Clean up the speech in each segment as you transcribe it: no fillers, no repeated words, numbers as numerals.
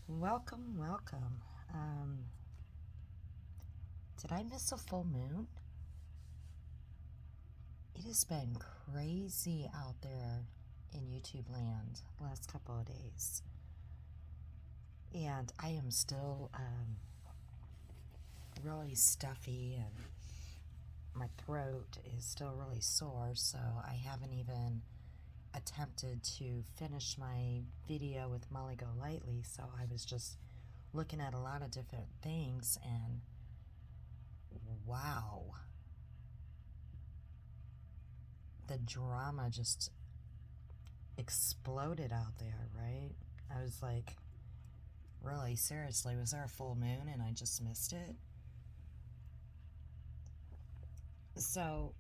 Welcome, welcome. Did I miss a full moon? It has been crazy out there in YouTube land last couple of days. And I am still really stuffy and my throat is still really sore, so I haven't even attempted to finish my video with Molly Golightly, so I was just looking at a lot of different things and wow, the drama just exploded out there, right? I was like, really, seriously, was there a full moon and I just missed it? So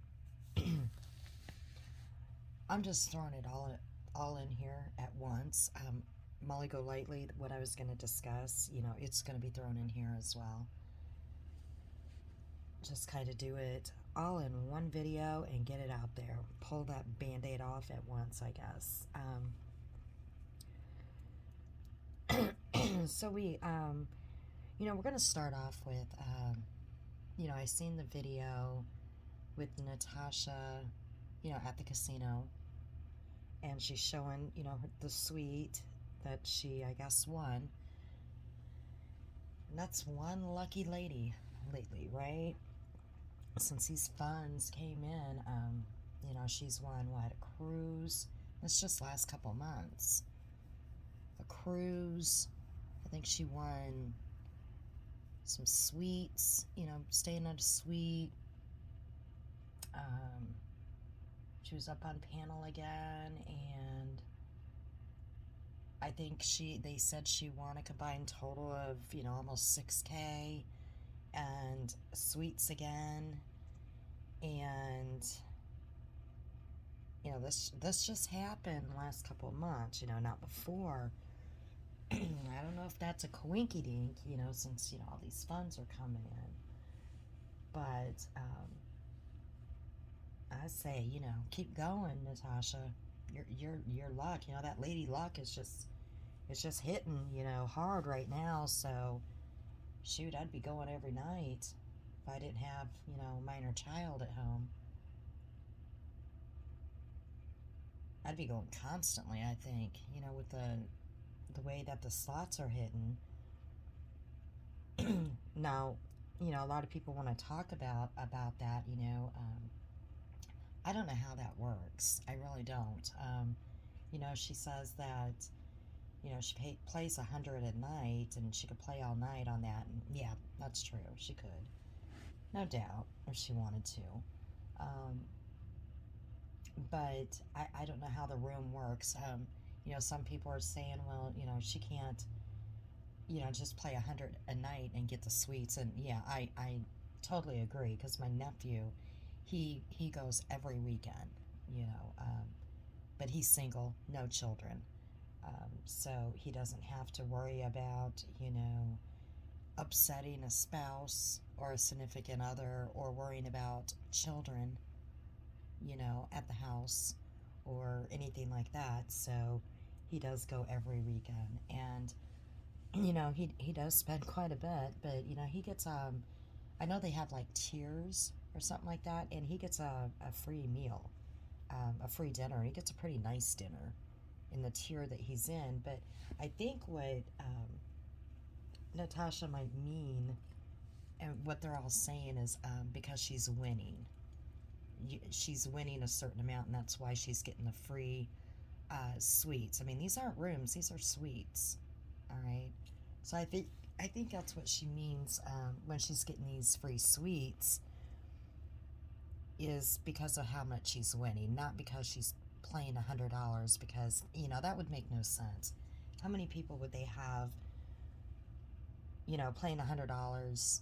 I'm just throwing it all in here at once. Molly Golightly, what I was going to discuss, it's going to be thrown in here as well. Just kind of do it all in one video and get it out there. Pull that band-aid off at once, I guess. So we're going to start off with, I seen the video with Natasha, at the casino, and she's showing, the suite that she, I guess, won. And that's one lucky lady lately, right? Since these funds came in, she's won, what, a cruise? That's just last couple months. A cruise. I think she won some suites, staying at a suite. She was up on panel again, and I think they said she won a combined total of, almost 6K, and suites again, and this just happened the last couple of months, not before. I don't know if that's a coinky dink, since all these funds are coming in, but I say, keep going, Natasha. Your luck, that lady luck is just, it's just hitting, hard right now. So shoot, I'd be going every night if I didn't have, a minor child at home. I'd be going constantly, I think, with the way that the slots are hitting. Now, a lot of people want to talk about that, I don't know how that works. I really don't. She says that, she plays 100 at night and she could play all night on that. And yeah, that's true. She could. No doubt, if she wanted to. Um, but I don't know how the room works. Some people are saying, well, she can't, just play 100 a night and get the suites. And yeah, I totally agree, because my nephew, he goes every weekend, but he's single, no children. So he doesn't have to worry about, upsetting a spouse or a significant other, or worrying about children, at the house or anything like that. So he does go every weekend, and he does spend quite a bit, but he gets I know they have like tiers or something like that, and he gets a free meal, a free dinner. He gets a pretty nice dinner in the tier that he's in. But I think what Natasha might mean, and what they're all saying, is because she's winning. She's winning a certain amount, and that's why she's getting the free suites. I mean, these aren't rooms; these are suites. All right. So I think that's what she means when she's getting these free suites, is because of how much she's winning, not because she's playing $100, because that would make no sense. How many people would they have, playing $100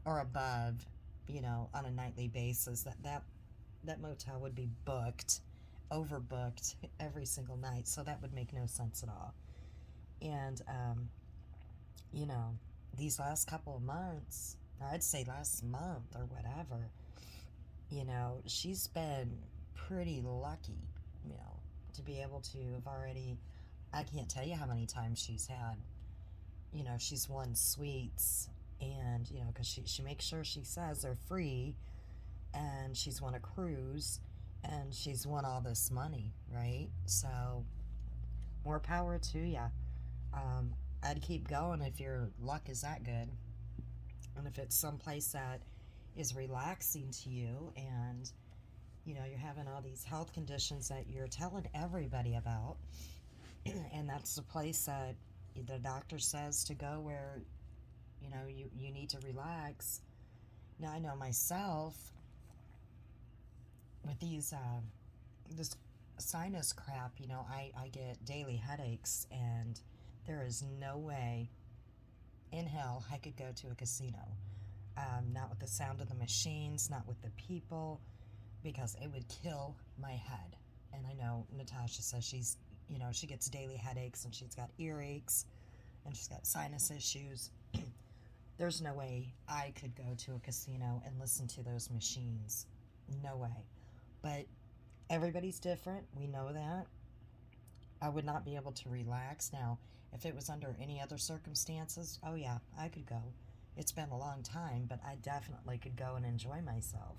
or above, on a nightly basis? That motel would be booked, overbooked every single night, so that would make no sense at all. And you know, these last couple of months, I'd say last month or whatever, she's been pretty lucky, to be able to have already I can't tell you how many times she's had, she's won sweets, and, because she makes sure she says they're free, and she's won a cruise, and she's won all this money, right? So, more power to ya. I'd keep going if your luck is that good. And if it's someplace that is relaxing to you, and, you're having all these health conditions that you're telling everybody about, and that's the place that the doctor says to go where, you need to relax. Now, I know myself, with this sinus crap, I get daily headaches, and there is no way in hell I could go to a casino. Not with the sound of the machines, not with the people, because it would kill my head. And I know Natasha says she gets daily headaches, and she's got earaches, and she's got sinus issues. There's no way I could go to a casino and listen to those machines. No way. But everybody's different. We know that. I would not be able to relax. Now, if it was under any other circumstances, oh yeah, I could go. It's been a long time, but I definitely could go and enjoy myself.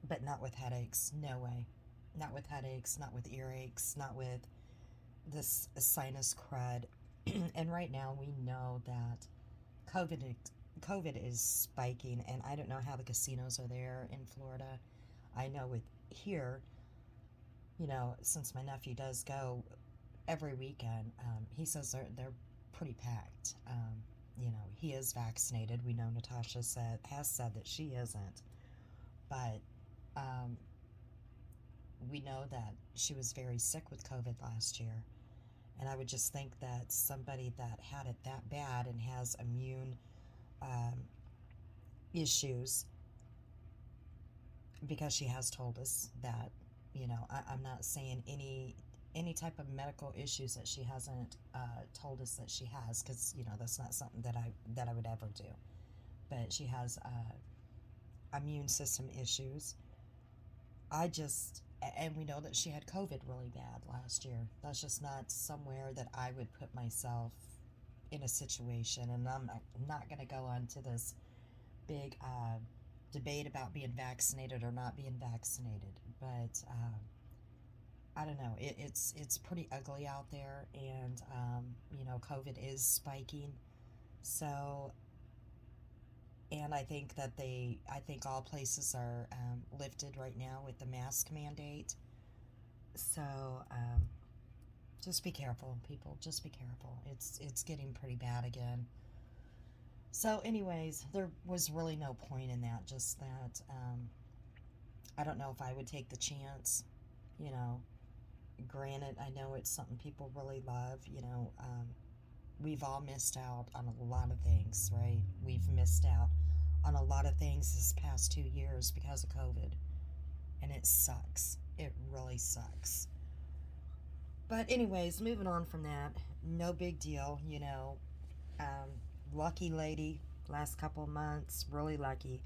But not with headaches. No way. Not with headaches, not with earaches, not with this sinus crud. And right now we know that COVID is spiking, and I don't know how the casinos are there in Florida. I know with here, since my nephew does go every weekend, he says they're pretty packed. He is vaccinated. We know Natasha has said that she isn't, but we know that she was very sick with COVID last year. And I would just think that somebody that had it that bad and has immune issues, because she has told us that, I'm not saying any type of medical issues that she hasn't told us that she has, because, that's not something that I would ever do. But she has immune system issues. And we know that she had COVID really bad last year. That's just not somewhere that I would put myself in a situation. And I'm not going to go on to this big debate about being vaccinated or not being vaccinated. But I don't know. It's pretty ugly out there, and COVID is spiking. So, and I think all places are lifted right now with the mask mandate. So, just be careful, people. Just be careful. It's getting pretty bad again. So, anyways, there was really no point in that. Just that I don't know if I would take the chance. Granted, I know it's something people really love. We've all missed out on a lot of things, right? We've missed out on a lot of things this past 2 years because of COVID. And it sucks. It really sucks. But anyways, moving on from that, no big deal, lucky lady, last couple months, really lucky.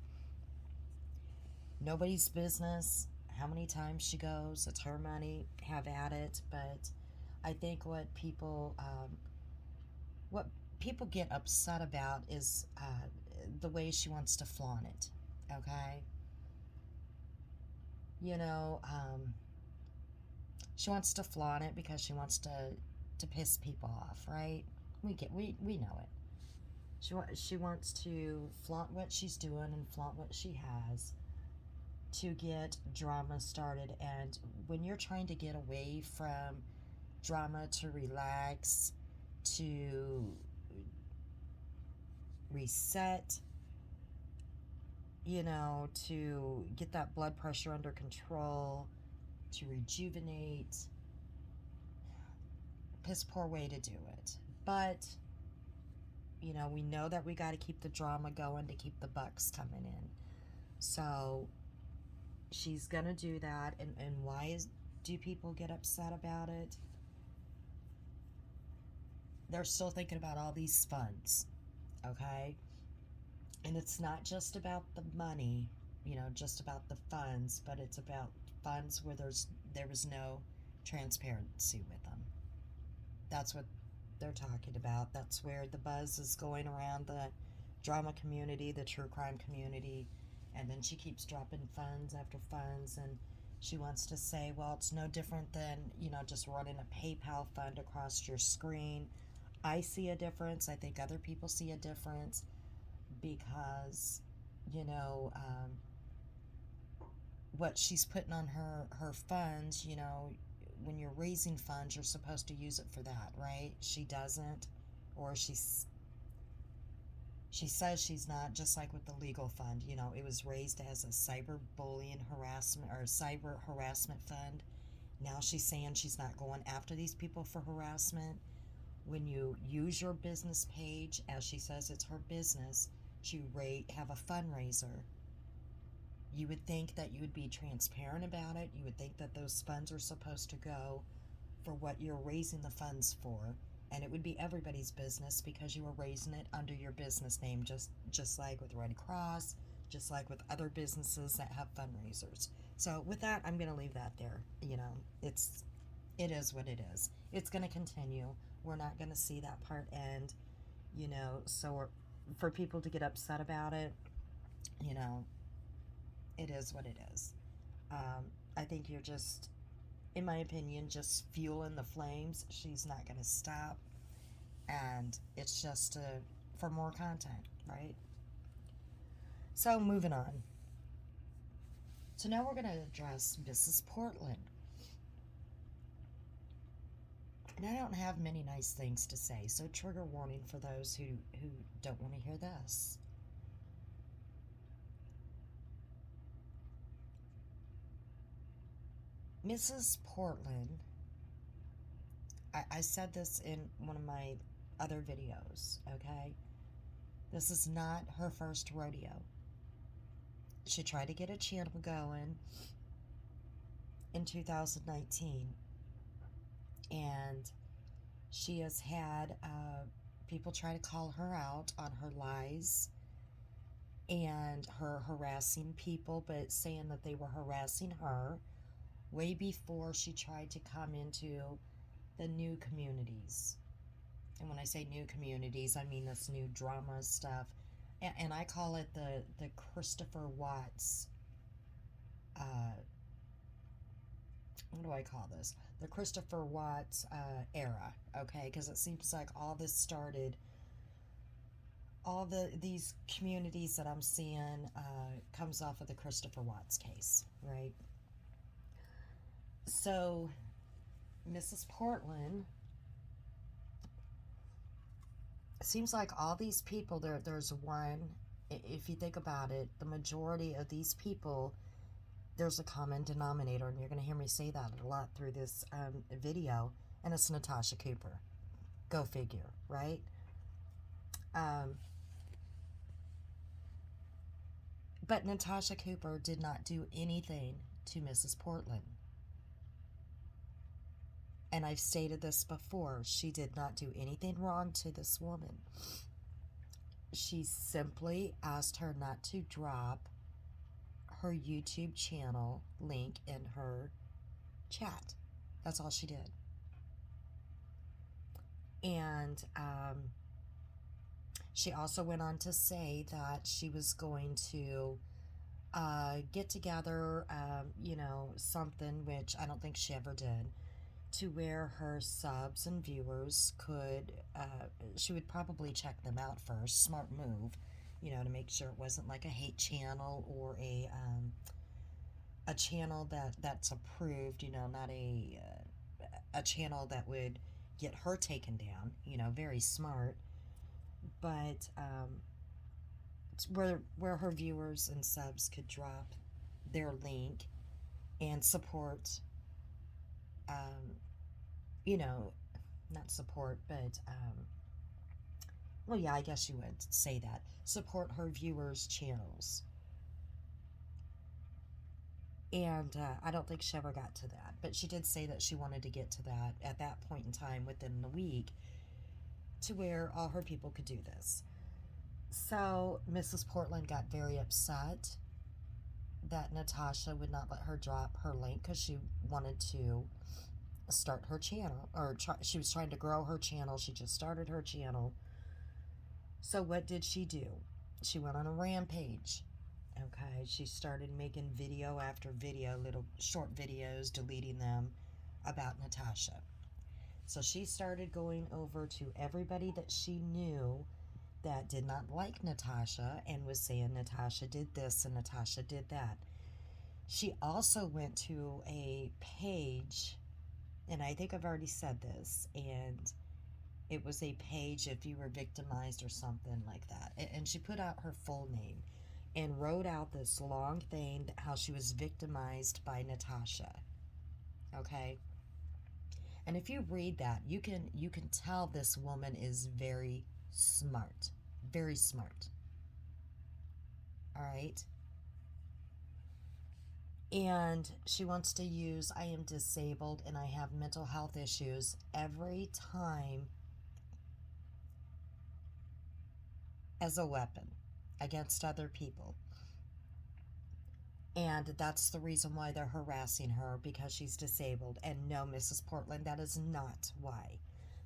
Nobody's business how many times she goes. It's her money. Have at it. But I think what people get upset about is the way she wants to flaunt it. Okay? She wants to flaunt it because she wants to piss people off, right? We know it. She wants to flaunt what she's doing and flaunt what she has to get drama started. And when you're trying to get away from drama, to relax, to reset, to get that blood pressure under control, to rejuvenate, piss poor way to do it. But we know that we got to keep the drama going to keep the bucks coming in. So she's gonna do that. And why do people get upset about it? They're still thinking about all these funds, okay? And it's not just about the money, just about the funds, but it's about funds where there was no transparency with them. That's what they're talking about. That's where the buzz is going around the drama community, the true crime community. And then she keeps dropping funds after funds, and she wants to say, well, it's no different than, just running a PayPal fund across your screen. I see a difference. I think other people see a difference because, you know, um, what she's putting on her funds, when you're raising funds, you're supposed to use it for that, right? She doesn't, or she says she's not, just like with the legal fund. It was raised as a cyberbullying harassment or cyber harassment fund. Now she's saying she's not going after these people for harassment. When you use your business page, as she says it's her business, to have a fundraiser, you would think that you would be transparent about it. You would think that those funds are supposed to go for what you're raising the funds for, and it would be everybody's business because you were raising it under your business name, just like with Red Cross, just like with other businesses that have fundraisers. So with that, I'm going to leave that there. It is what it is. It's going to continue. We're not going to see that part end, so for people to get upset about it, it is what it is. I think you're just, in my opinion, just fueling the flames. She's not going to stop, and it's just for more content, right? So moving on. So now we're going to address Mrs. Portland. And I don't have many nice things to say, so trigger warning for those who don't want to hear this. Mrs. Portland, I said this in one of my other videos, okay? This is not her first rodeo. She tried to get a channel going in 2019, and she has had people try to call her out on her lies and her harassing people, but saying that they were harassing her way before she tried to come into the new communities. And when I say new communities, I mean this new drama stuff. And I call it the Christopher Watts, what do I call this? The Christopher Watts era, okay? Because it seems like all this started, these communities that I'm seeing comes off of the Christopher Watts case, right? So, Mrs. Portland, seems like all these people, there's one, if you think about it, the majority of these people, there's a common denominator, and you're going to hear me say that a lot through this video, and it's Natasha Cooper. Go figure, right? But Natasha Cooper did not do anything to Mrs. Portland. And I've stated this before, she did not do anything wrong to this woman. She simply asked her not to drop her YouTube channel link in her chat. That's all she did. And she also went on to say that she was going to get together, something, which I don't think she ever did, to where her subs and viewers could, she would probably check them out first. Smart move, to make sure it wasn't like a hate channel or a channel that's approved, not a channel that would get her taken down. Very smart. But where her viewers and subs could drop their link and support, not support, but well, yeah, I guess you would say that, support her viewers' channels. And I don't think she ever got to that, but she did say that she wanted to get to that at that point in time within the week, to where all her people could do this. So Mrs. Portland got very upset that Natasha would not let her drop her link, because she wanted to start her channel, or she was trying to grow her channel. She just started her channel. So what did she do? She went on a rampage. Okay, she started making video after video, little short videos, deleting them about Natasha. So she started going over to everybody that she knew that did not like Natasha and was saying Natasha did this and Natasha did that. She also went to a page, and I think I've already said this, and it was a page if you were victimized or something like that. And she put out her full name and wrote out this long thing how she was victimized by Natasha. Okay? And if you read that, you can tell this woman is very smart. Very smart. All right? And she wants to use I am disabled and I have mental health issues every time as a weapon against other people. And that's the reason why they're harassing her, because she's disabled. And no, Mrs. Portland, that is not why.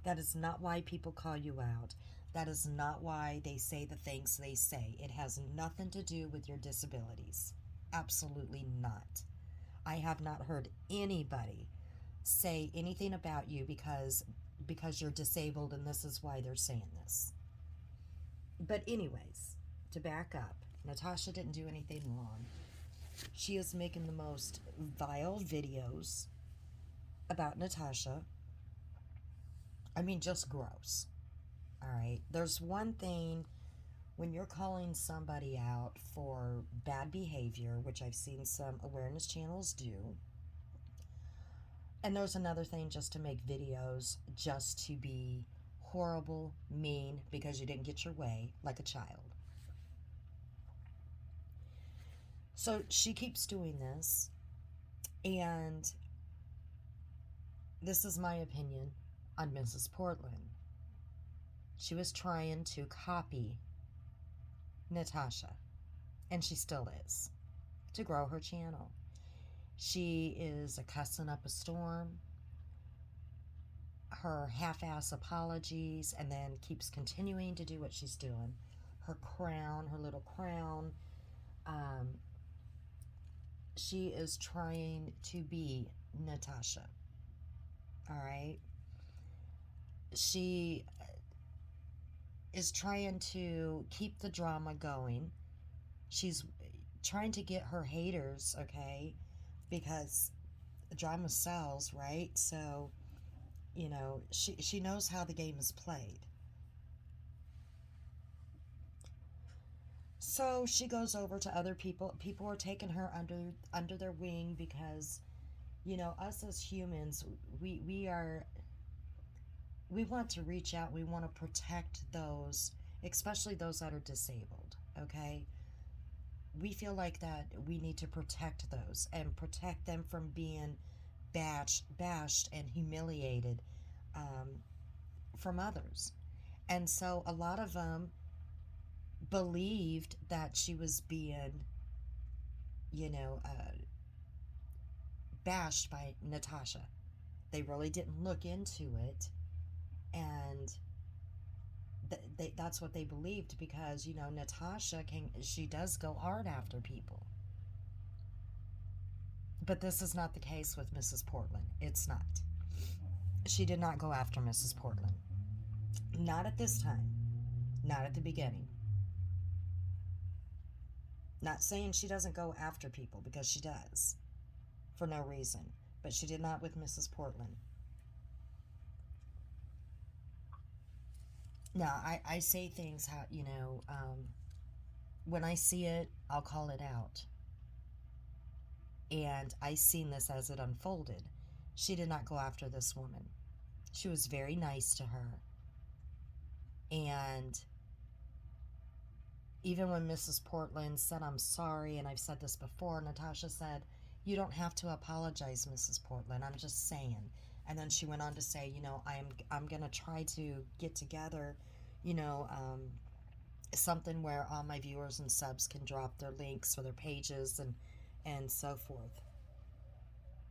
That is not why people call you out. That is not why they say the things they say. It has nothing to do with your disabilities. Absolutely not. I have not heard anybody say anything about you because you're disabled and this is why they're saying this. But anyways, to back up, Natasha didn't do anything wrong. She is making the most vile videos about Natasha. I mean, just gross. All right. There's one thing when you're calling somebody out for bad behavior, which I've seen some awareness channels do. And there's another thing just to make videos just to be horrible, mean, because you didn't get your way, like a child. So she keeps doing this, and this is my opinion on Mrs. Portland. She was trying to copy Natasha, and she still is, to grow her channel. She is a cussing up a storm, her half-ass apologies, and then keeps continuing to do what she's doing. Her crown, her little crown, she is trying to be Natasha. All right? She is trying to keep the drama going. She's trying to get her haters, okay? Because drama sells, right? So, you know, she knows how the game is played. So she goes over to other people. People are taking her under their wing because, you know, us as humans, we want to reach out. We want to protect those, especially those that are disabled. Okay, we feel like that we need to protect those and protect them from being bashed and humiliated from others. And so a lot of them believed that she was being, you know, bashed by Natasha. They really didn't look into it, and that's what they believed, because, you know, Natasha she does go hard after people. But this is not the case with Mrs. Portland. It's not. She did not go after Mrs. Portland. Not at this time. Not at the beginning. Not saying she doesn't go after people, because she does, for no reason. But she did not with Mrs. Portland. Now, I say things how, you know, when I see it, I'll call it out. And I seen this as it unfolded. She did not go after this woman. She was very nice to her. And even when Mrs. Portland said, "I'm sorry," and I've said this before, Natasha said, "You don't have to apologize, Mrs. Portland. I'm just saying." And then she went on to say, you know, I'm going to try to get together, you know, something where all my viewers and subs can drop their links for their pages and so forth.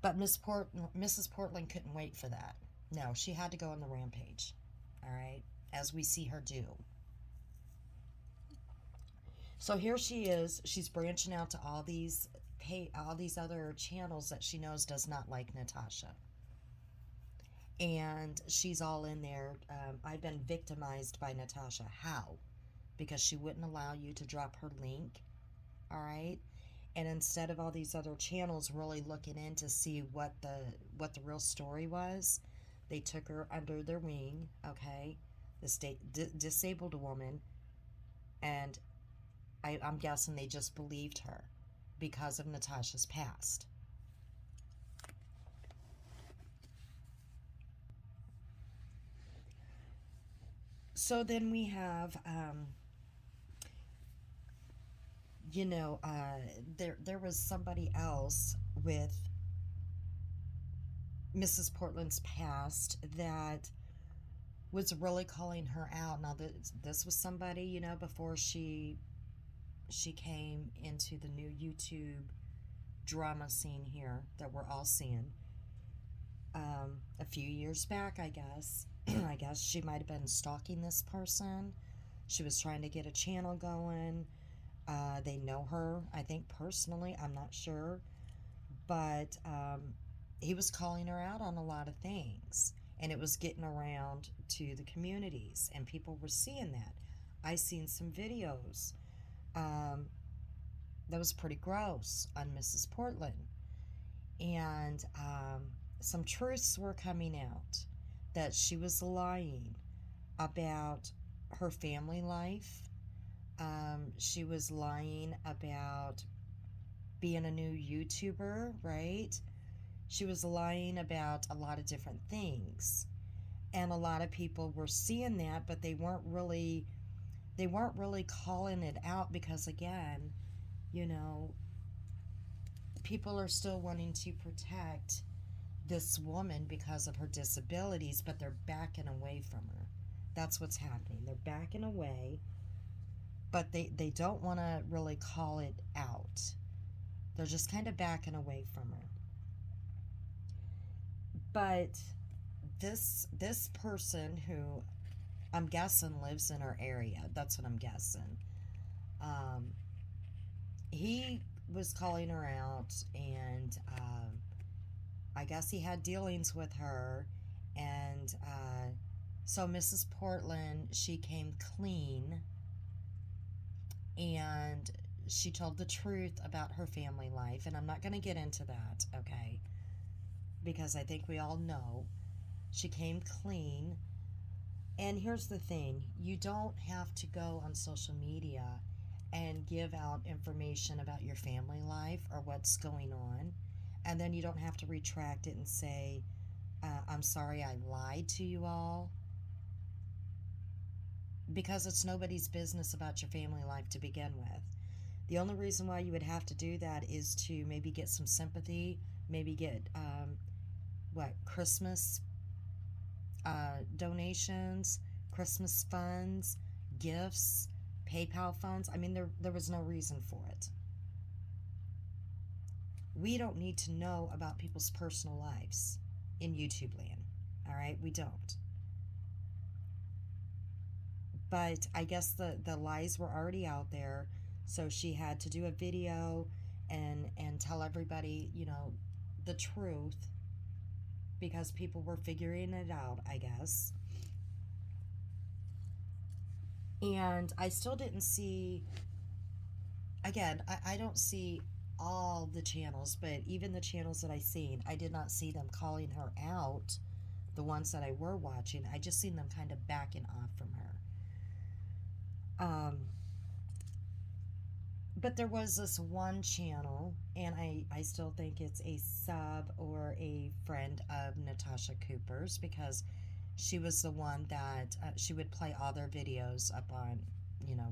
But Mrs. Portland couldn't wait for that. No, she had to go on the rampage. All right, as we see her do. So here she is. She's branching out to all these other channels that she knows does not like Natasha. And she's all in there. I've been victimized by Natasha. How? Because she wouldn't allow you to drop her link. All right. And instead of all these other channels really looking in to see what the real story was, they took her under their wing. Okay, this disabled woman, and I'm guessing they just believed her because of Natasha's past. So then we have, there was somebody else with Mrs. Portland's past that was really calling her out. Now, this was somebody, before she came into the new YouTube drama scene here that we're all seeing. A few years back, I guess. I guess she might have been stalking this person. She was trying to get a channel going. They know her, I think, personally. I'm not sure. But he was calling her out on a lot of things. And it was getting around to the communities. And people were seeing that. I seen some videos that was pretty gross on Mrs. Portland. And some truths were coming out that she was lying about her family life. She was lying about being a new YouTuber, right? She was lying about a lot of different things. And a lot of people were seeing that, but they weren't really calling it out because, again, people are still wanting to protect this woman because of her disabilities, but they're backing away from her. That's what's happening. They're backing away, but they don't want to really call it out. They're just kind of backing away from her. But this person, who I'm guessing lives in her area, that's what I'm guessing, he was calling her out, and I guess he had dealings with her, and so Mrs. Portland, she came clean, and she told the truth about her family life, and I'm not going to get into that, okay, because I think we all know. She came clean, and here's the thing. You don't have to go on social media and give out information about your family life or what's going on, and then you don't have to retract it and say, I'm sorry I lied to you all, because it's nobody's business about your family life to begin with. The only reason why you would have to do that is to maybe get some sympathy, maybe get Christmas donations, Christmas funds, gifts, PayPal funds. I mean, there was no reason for it. We don't need to know about people's personal lives in YouTube land. All right, we don't. But I guess the lies were already out there, so she had to do a video and tell everybody, the truth, because people were figuring it out, I guess. And I still didn't see, again, I don't see all the channels, but even the channels that I seen, I did not see them calling her out, the ones that I were watching. I just seen them kind of backing off from her. But there was this one channel, and I still think it's a sub or a friend of Natasha Cooper's, because she was the one that she would play all their videos up on,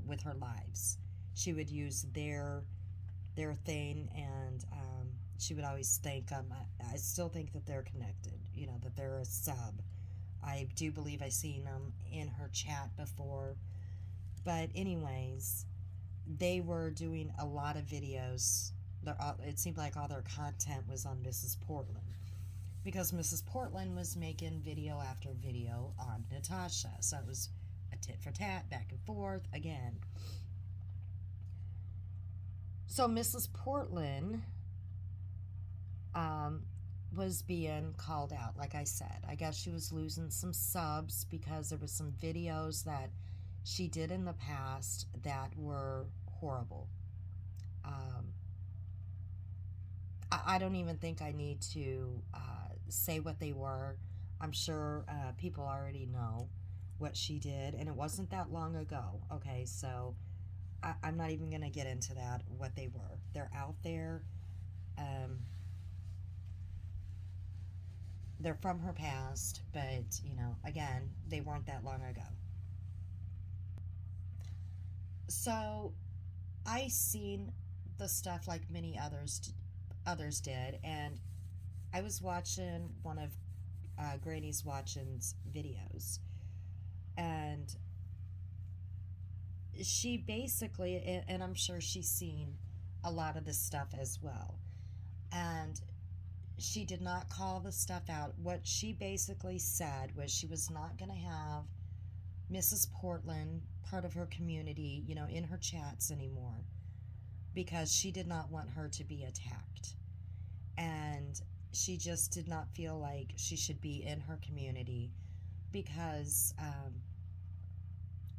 with her lives. She would use their thing, and she would always thank them. I still think that they're connected, that they're a sub. I do believe I seen them in her chat before. But anyways, they were doing a lot of videos, it seemed like all their content was on Mrs. Portland, because Mrs. Portland was making video after video on Natasha. So it was a tit for tat, back and forth again. So Mrs. Portland was being called out, like I said. I guess she was losing some subs because there was some videos that she did in the past that were horrible. I don't even think I need to say what they were. I'm sure people already know what she did, and it wasn't that long ago. Okay, so I'm not even going to get into that, what they were. They're out there. They're from her past, but, again, they weren't that long ago. So I seen the stuff like many others did, and I was watching one of Granny's Watching's videos, and she basically, and I'm sure she's seen a lot of this stuff as well, and she did not call the stuff out. What she basically said was she was not going to have Mrs. Portland part of her community, in her chats anymore, because she did not want her to be attacked. And she just did not feel like she should be in her community because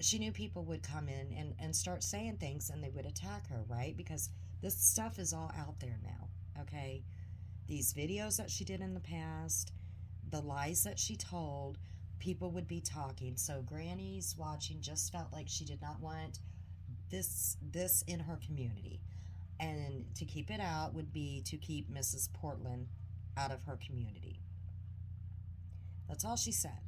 she knew people would come in and start saying things and they would attack her, right? Because this stuff is all out there now, okay? These videos that she did in the past, the lies that she told, people would be talking. So Granny's Watching just felt like she did not want this in her community. And to keep it out would be to keep Mrs. Portland out of her community. That's all she said.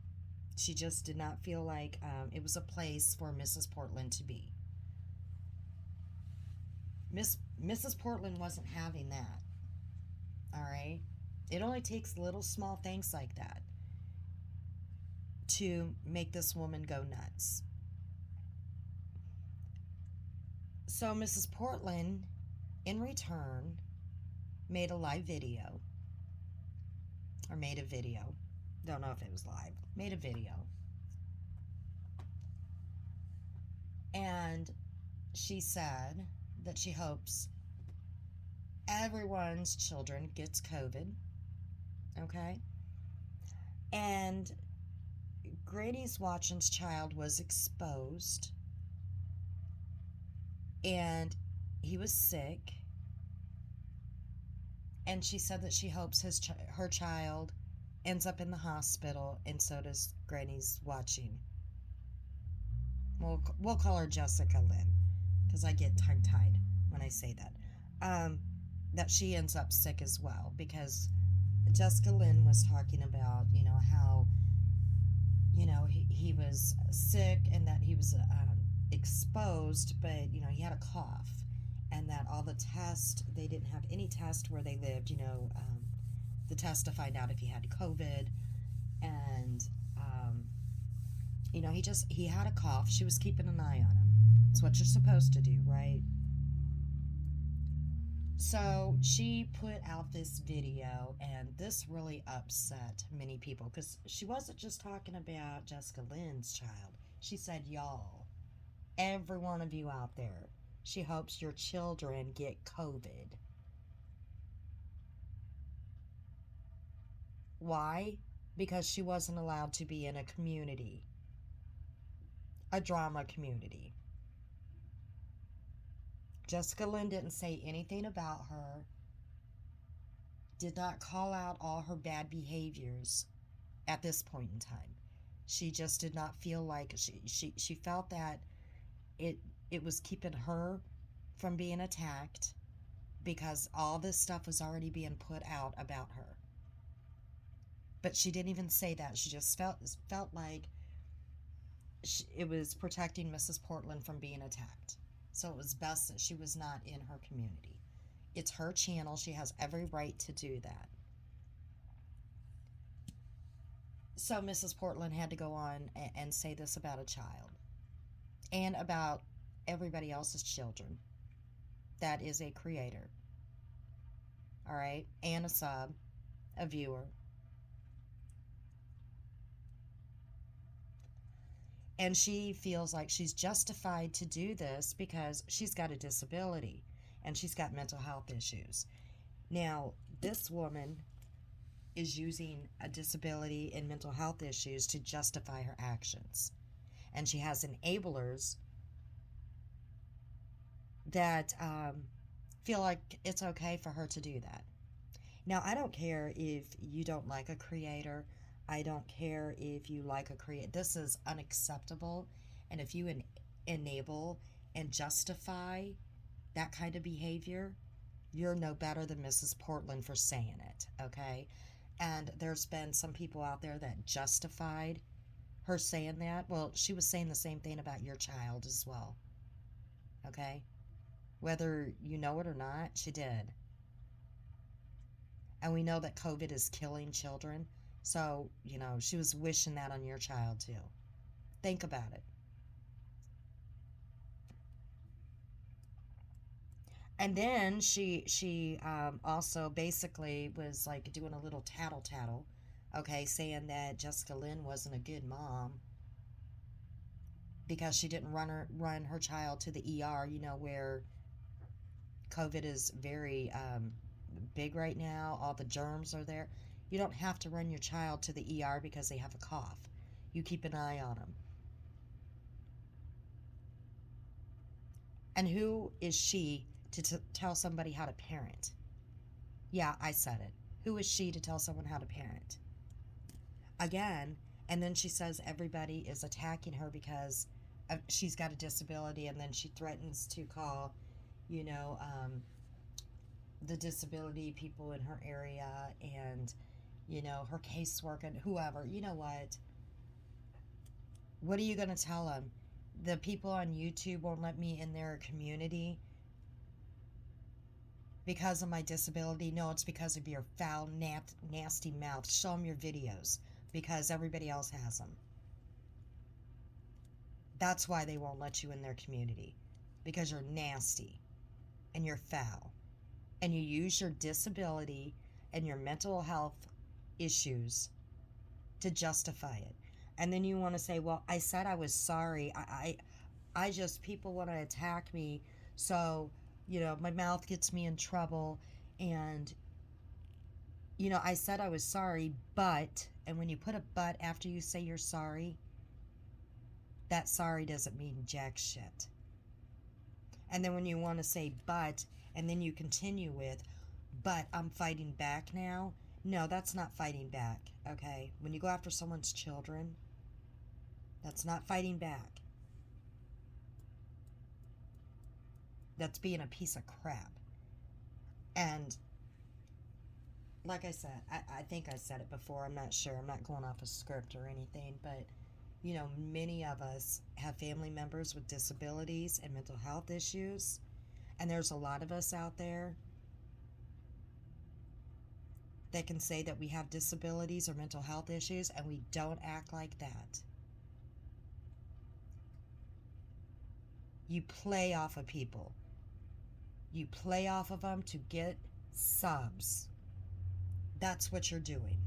She just did not feel like it was a place for Mrs. Portland to be. Mrs. Portland wasn't having that. All right? It only takes little small things like that to make this woman go nuts. So Mrs. Portland, in return, made a live video. Or made a video. Don't know if it was live. Made a video. And she said that she hopes everyone's children gets COVID. Okay? And Granny's Watching's child was exposed. And he was sick. And she said that she hopes her child ends up in the hospital, and so does Granny's Watching. We'll call her Jessica Lynn, because I get tongue-tied when I say that. That she ends up sick as well, because Jessica Lynn was talking about, how, he was sick and that he was exposed, but, he had a cough, and that all the tests, they didn't have any test where they lived, the test to find out if he had COVID, and, he had a cough. She was keeping an eye on him. It's what you're supposed to do, right? So she put out this video, and this really upset many people, because she wasn't just talking about Jessica Lynn's child. She said, y'all, every one of you out there, she hopes your children get COVID. Why? Because she wasn't allowed to be in a community, a drama community. Jessica Lynn didn't say anything about her, did not call out all her bad behaviors at this point in time. She just did not feel like, she felt that it was keeping her from being attacked, because all this stuff was already being put out about her. But she didn't even say that. She just felt like it was protecting Mrs. Portland from being attacked. So it was best that she was not in her community. It's her channel. She has every right to do that. So Mrs. Portland had to go on and say this about a child. And about everybody else's children. That is a creator. all right, and a sub, a viewer. And she feels like she's justified to do this because she's got a disability and she's got mental health issues. Now, this woman is using a disability and mental health issues to justify her actions. And she has enablers that feel like it's okay for her to do that. Now, I don't care if you don't like a creator. I don't care if you like a creator. This is unacceptable. And if you enable and justify that kind of behavior, you're no better than Mrs. Portland for saying it, okay? And there's been some people out there that justified her saying that. Well, she was saying the same thing about your child as well, okay? Whether you know it or not, she did. And we know that COVID is killing children. So, she was wishing that on your child too. Think about it. And then she also basically was like doing a little tattle, okay, saying that Jessica Lynn wasn't a good mom because she didn't run her child to the ER, where COVID is very big right now. All the germs are there. You don't have to run your child to the ER because they have a cough. You keep an eye on them. And who is she to tell somebody how to parent? Yeah, I said it. Who is she to tell someone how to parent? Again, and then she says everybody is attacking her because she's got a disability, and then she threatens to call, the disability people in her area and, her caseworker and whoever. You know what? What are you going to tell them? The people on YouTube won't let me in their community because of my disability. No, it's because of your foul, nasty mouth. Show them your videos because everybody else has them. That's why they won't let you in their community, because you're nasty and you're foul and you use your disability and your mental health issues to justify it. And then you want to say, well, I said I was sorry. I just, people want to attack me. So, my mouth gets me in trouble. And, I said I was sorry, but, and when you put a but after you say you're sorry, that sorry doesn't mean jack shit. And then when you want to say but, and then you continue with, but I'm fighting back now. No, that's not fighting back, okay? When you go after someone's children, that's not fighting back. That's being a piece of crap. And like I said, I think I said it before. I'm not sure. I'm not going off a script or anything. But, many of us have family members with disabilities and mental health issues. And there's a lot of us out there that can say that we have disabilities or mental health issues, and we don't act like that. You play off of people. You play off of them to get subs. That's what you're doing.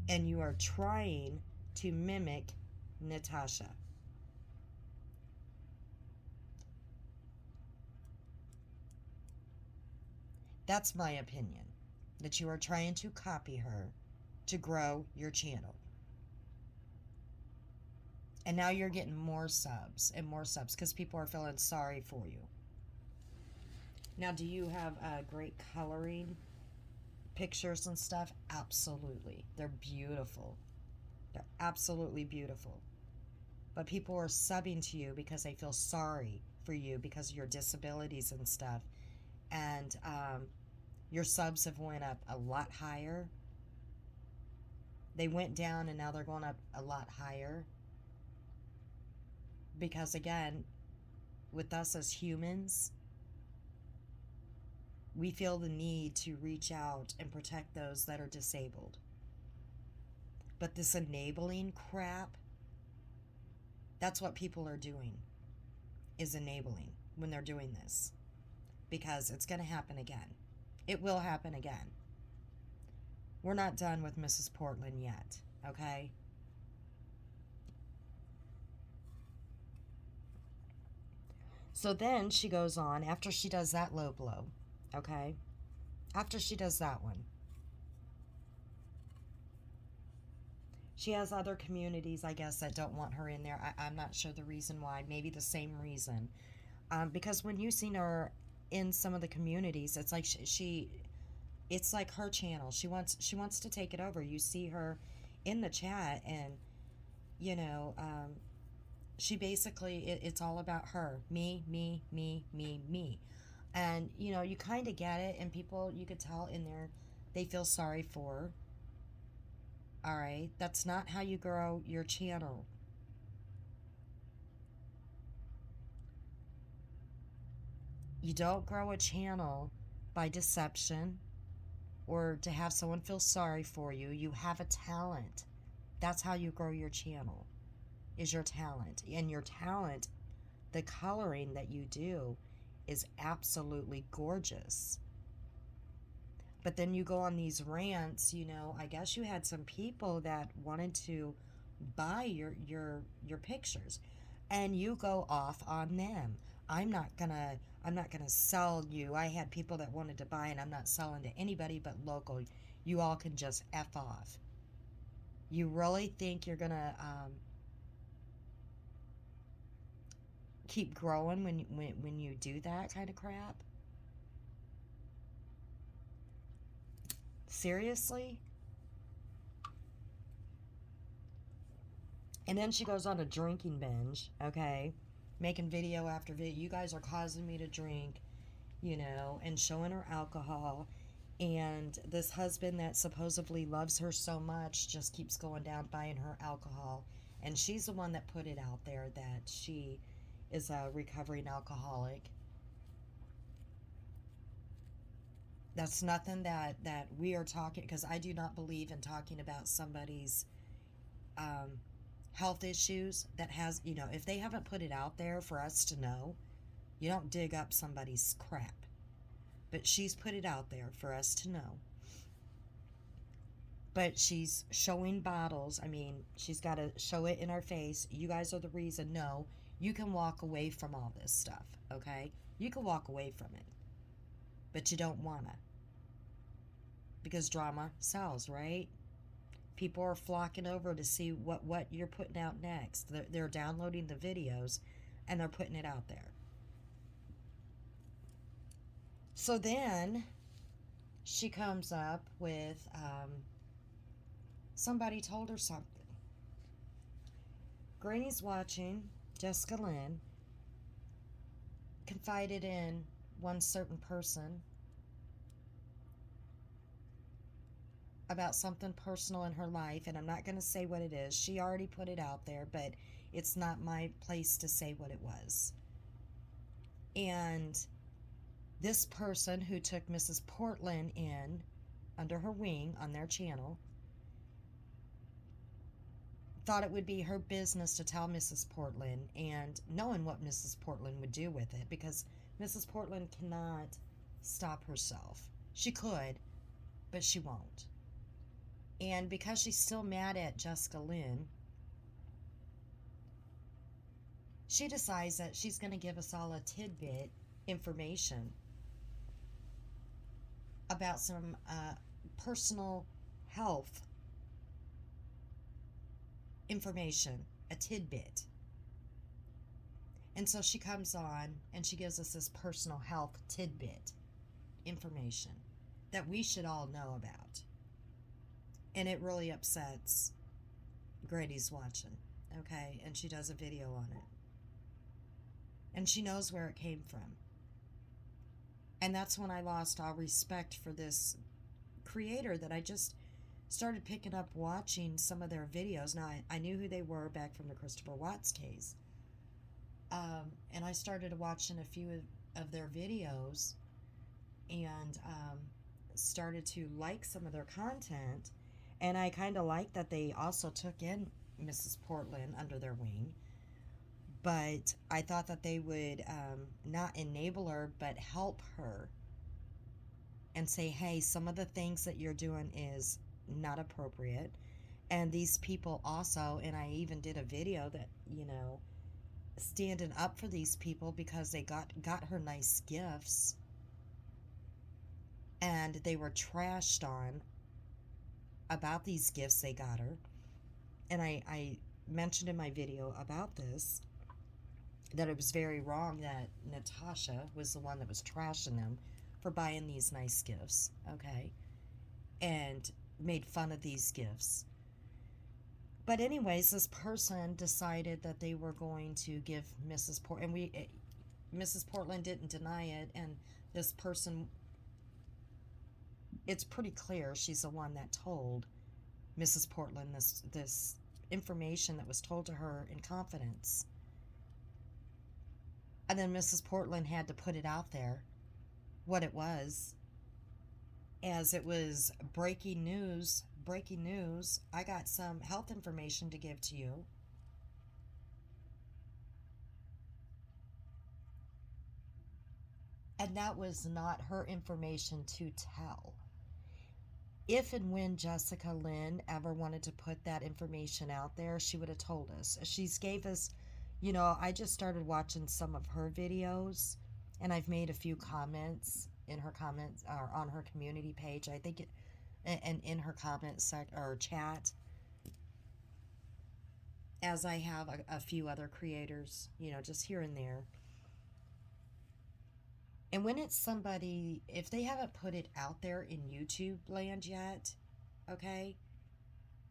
And you are trying to mimic Natasha. That's my opinion. That you are trying to copy her to grow your channel. And now you're getting more subs and more subs because people are feeling sorry for you. Now, do you have great coloring pictures and stuff? Absolutely. They're beautiful. They're absolutely beautiful. But people are subbing to you because they feel sorry for you because of your disabilities and stuff. And your subs have went up a lot higher. They went down and now they're going up a lot higher. Because again, with us as humans, we feel the need to reach out and protect those that are disabled. But this enabling crap, that's what people are doing, is enabling when they're doing this. because it's going to happen again. It will happen again. We're not done with Mrs. Portland yet, okay? So then she goes on, after she does that low blow, okay? After she does that one, she has other communities, I guess, that don't want her in there. I'm not sure the reason why. Maybe the same reason. Because when you've seen her in some of the communities, it's like it's like her channel. She wants to take it over. You see her in the chat, and you know, she basically it's all about her, me, me, me, me, me, and you kind of get it, and people, you could tell in there, they feel sorry for her. All right, that's not how you grow your channel. You don't grow a channel by deception or to have someone feel sorry for you. You have a talent. That's how you grow your channel, is your talent. And your talent, the coloring that you do, is absolutely gorgeous. But then you go on these rants, I guess you had some people that wanted to buy your pictures, and you go off on them. I'm not gonna sell you. I had people that wanted to buy, and I'm not selling to anybody but local. You all can just F off. You really think you're gonna keep growing when you do that kind of crap? Seriously? And then she goes on a drinking binge, okay? Making video after video. You guys are causing me to drink, and showing her alcohol. And this husband that supposedly loves her so much just keeps going down buying her alcohol. And she's the one that put it out there that she is a recovering alcoholic. That's nothing that we are talking, because I do not believe in talking about somebody's health issues that has, if they haven't put it out there for us to know, you don't dig up somebody's crap. But she's put it out there for us to know. But she's showing bottles. I mean, she's got to show it in our face. You guys are the reason. No, you can walk away from all this stuff, okay? You can walk away from it. But you don't want to. Because drama sells, right? People are flocking over to see what you're putting out next. They're downloading the videos, and they're putting it out there. So then she comes up with somebody told her something. Granny's watching. Jessica Lynn confided in one certain person about something personal in her life, and I'm not going to say what it is. She already put it out there, but it's not my place to say what it was. And this person who took Mrs. Portland in under her wing on their channel thought it would be her business to tell Mrs. Portland, and knowing what Mrs. Portland would do with it, because Mrs. Portland cannot stop herself. She could, but she won't. And because she's still mad at Jessica Lynn, she decides that she's going to give us all a tidbit information about some personal health information, a tidbit. And so she comes on and she gives us this personal health tidbit information that we should all know about. And it really upsets Grady's watching, okay? And she does a video on it. And she knows where it came from. And that's when I lost all respect for this creator that I just started picking up watching some of their videos. Now, I knew who they were back from the Christopher Watts case. And I started watching a few of their videos and started to like some of their content. And I kind of like that they also took in Mrs. Portland under their wing. But I thought that they would not enable her, but help her and say, hey, some of the things that you're doing is not appropriate. And these people also, and I even did a video that, standing up for these people because they got her nice gifts and they were trashed on about these gifts they got her. And I mentioned in my video about this that it was very wrong that Natasha was the one that was trashing them for buying these nice gifts, okay? And made fun of these gifts. But anyways, this person decided that they were going to give Mrs. Portland, and Mrs. Portland didn't deny it, and this person, it's pretty clear she's the one that told Mrs. Portland this information that was told to her in confidence. And then Mrs. Portland had to put it out there, what it was, as it was breaking news. Breaking news, I got some health information to give to you. And that was not her information to tell. If and when Jessica Lynn ever wanted to put that information out there, she would have told us. She's gave us, I just started watching some of her videos, and I've made a few comments in her comments or on her community page. I think and in her comment or chat, as I have a few other creators, just here and there. And when it's somebody, if they haven't put it out there in YouTube land yet, okay,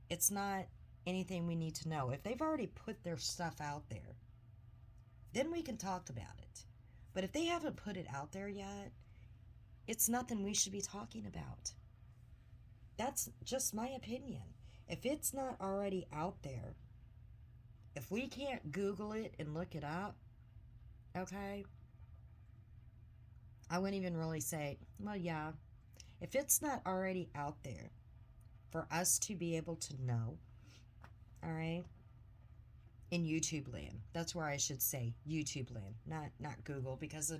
it's not anything we need to know. If they've already put their stuff out there, then we can talk about it. But if they haven't put it out there yet, it's nothing we should be talking about. That's just my opinion. If it's not already out there, if we can't Google it and look it up, okay, I wouldn't even really say, well, yeah. If it's not already out there for us to be able to know, all right, in YouTube land, that's where I should say YouTube land, not Google, because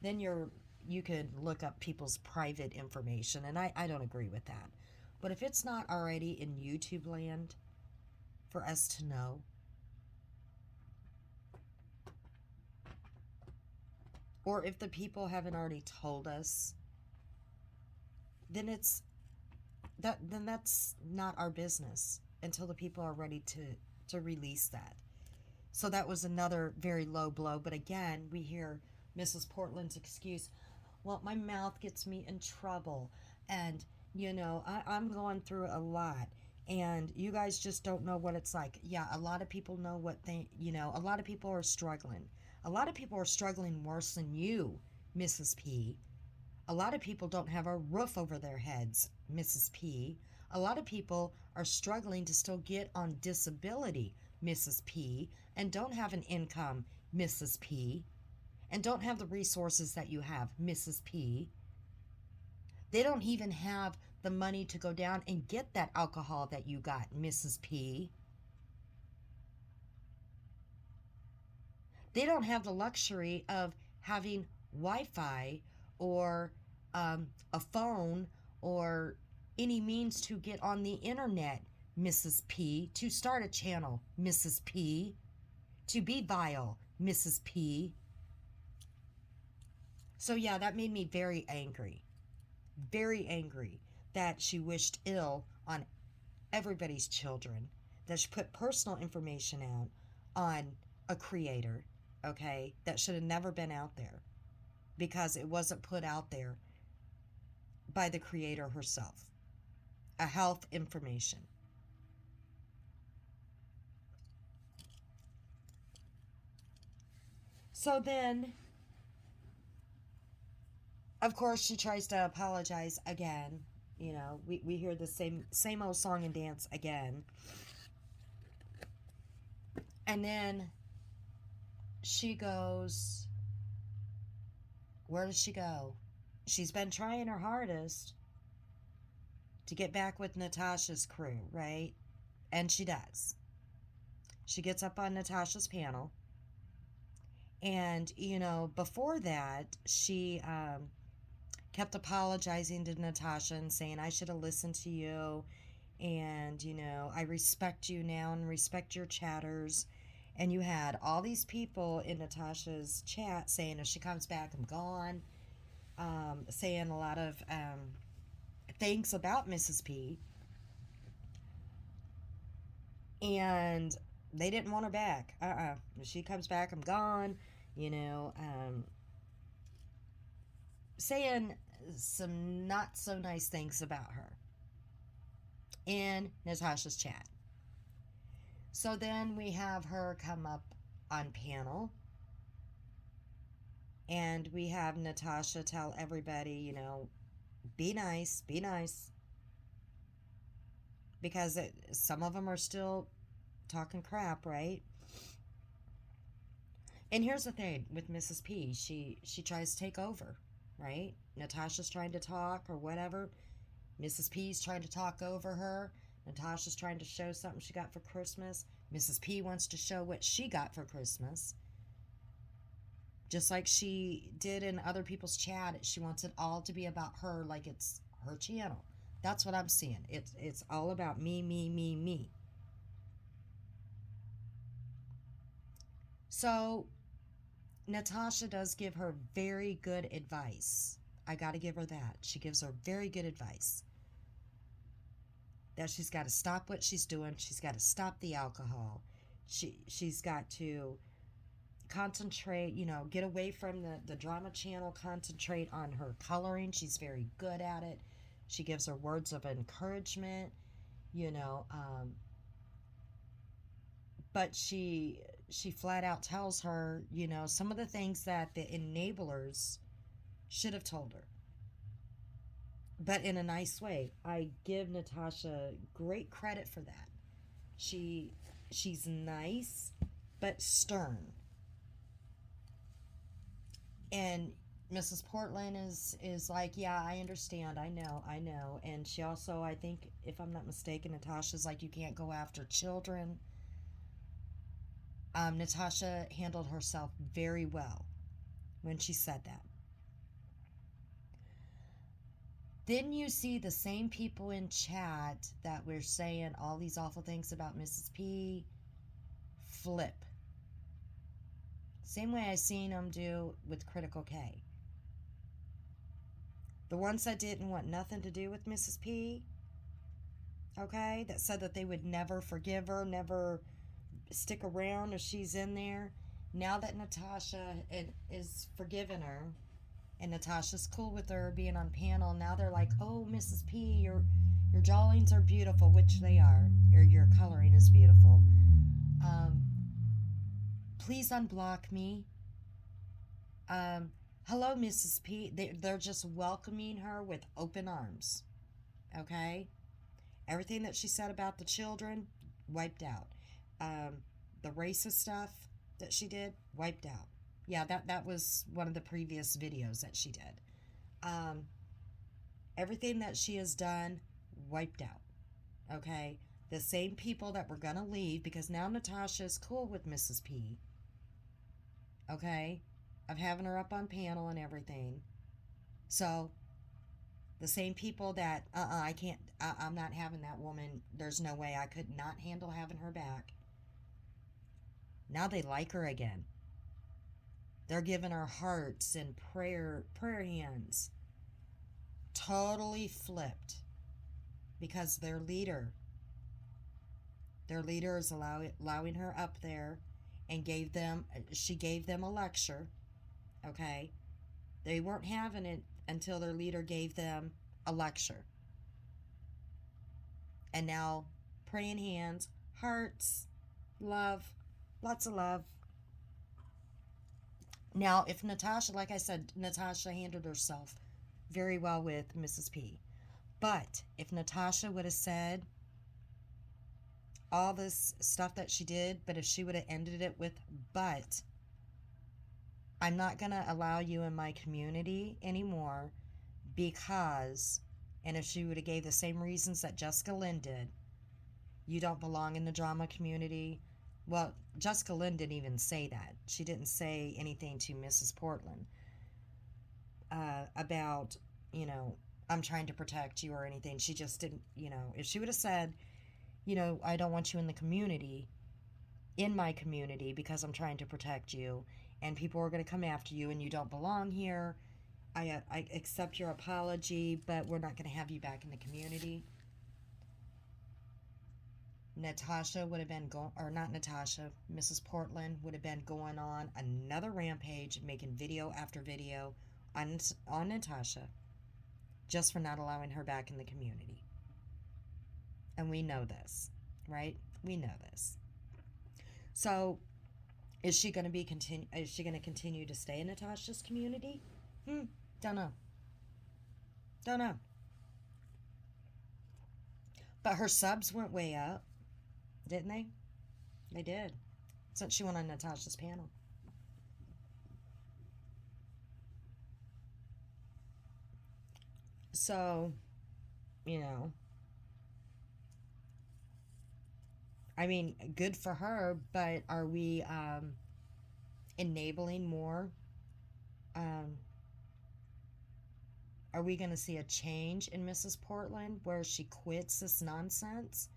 then you could look up people's private information, and I don't agree with that. But if it's not already in YouTube land for us to know, or if the people haven't already told us, then that's not our business until the people are ready to release that. So that was another very low blow. But again, we hear Mrs. Portland's excuse, well, my mouth gets me in trouble, and I'm going through a lot, and you guys just don't know what it's like. Yeah, a lot of people know what a lot of people are struggling. A lot of people are struggling worse than you, Mrs. P. A lot of people don't have a roof over their heads, Mrs. P. A lot of people are struggling to still get on disability, Mrs. P, and don't have an income, Mrs. P, and don't have the resources that you have, Mrs. P. They don't even have the money to go down and get that alcohol that you got, Mrs. P. They don't have the luxury of having Wi-Fi or a phone or any means to get on the internet, Mrs. P, to start a channel, Mrs. P, to be vile, Mrs. P. So yeah, that made me very angry that she wished ill on everybody's children, that she put personal information out on a creator, okay, that should have never been out there because it wasn't put out there by the creator herself. A health information. So then, of course, she tries to apologize again. We hear the same old song and dance again. And then she goes, where does she go? She's been trying her hardest to get back with Natasha's crew, right? And she does. She gets up on Natasha's panel And, before that, she kept apologizing to Natasha and saying, I should have listened to you. And, I respect you now and respect your chatters. And you had all these people in Natasha's chat saying, if she comes back, I'm gone. Saying a lot of things about Mrs. P. And they didn't want her back. If she comes back, I'm gone. You know, um, Saying some not so nice things about her in Natasha's chat. So then we have her come up on panel, and we have Natasha tell everybody, be nice, be nice, because some of them are still talking crap, right? And here's the thing with Mrs. P, she tries to take over, right? Natasha's trying to talk or whatever. Mrs. P's trying to talk over her. Natasha's trying to show something she got for Christmas. Mrs. P wants to show what she got for Christmas. Just like she did in other people's chat, she wants it all to be about her, like it's her channel. That's what I'm seeing. It's all about me, me, me, me. So Natasha does give her very good advice. I got to give her that. She gives her very good advice. That she's got to stop what she's doing. She's got to stop the alcohol. She's got to concentrate, get away from the drama channel, concentrate on her coloring. She's very good at it. She gives her words of encouragement, you know, but she flat out tells her, some of the things that the enablers should have told her, but in a nice way. I give Natasha great credit for that. She's nice but stern. And Mrs. Portland is like, yeah, I understand, I know. And she also, I think, if I'm not mistaken, Natasha's like, you can't go after children. Natasha handled herself very well when she said that. Then you see the same people in chat that were saying all these awful things about Mrs. P flip. Same way I seen them do with Critical K. The ones that didn't want nothing to do with Mrs. P, okay, that said that they would never forgive her, never stick around if she's in there. Now that Natasha is forgiving her, and Natasha's cool with her being on panel, now they're like, oh, Mrs. P, your drawings are beautiful, which they are. Your coloring is beautiful. Please unblock me. Hello, Mrs. P. They're just welcoming her with open arms. Okay? Everything that she said about the children, wiped out. The racist stuff that she did, wiped out. Yeah, that was one of the previous videos that she did. Everything that she has done, wiped out. Okay? The same people that were going to leave, because now Natasha is cool with Mrs. P. Okay? Of having her up on panel and everything. So, the same people that, I can't, I'm not having that woman. There's no way I could not handle having her back. Now they like her again. They're giving her hearts and prayer hands. Totally flipped. Because their leader is allowing her up there, and she gave them a lecture. Okay? They weren't having it until their leader gave them a lecture. And now, praying hands, hearts, love, lots of love. Now, if Natasha, like I said, Natasha handled herself very well with Mrs. P. But if Natasha would have said all this stuff that she did, but if she would have ended it with, but I'm not going to allow you in my community anymore because, and if she would have gave the same reasons that Jessica Lynn did, you don't belong in the drama community, Well, Jessica Lynn didn't even say that. She didn't say anything to Mrs. Portland about, you know, I'm trying to protect you or anything. She just didn't, you know, if she would have said, you know, I don't want you in the community, in my community, because I'm trying to protect you and people are going to come after you and you don't belong here. I accept your apology, but we're not going to have you back in the community. Natasha would have been going, or not Natasha, Mrs. Portland would have been going on another rampage, making video after video on Natasha just for not allowing her back in the community. And we know this, right? We know this. So, is she going to be Is she going to continue to stay in Natasha's community? Don't know. Don't know. But her subs went way up, didn't they? They did. Since she went on Natasha's panel. So, you know, I mean, good for her, but are we enabling more? Um, are we going to see a change in Mrs. Portland where she quits this nonsense?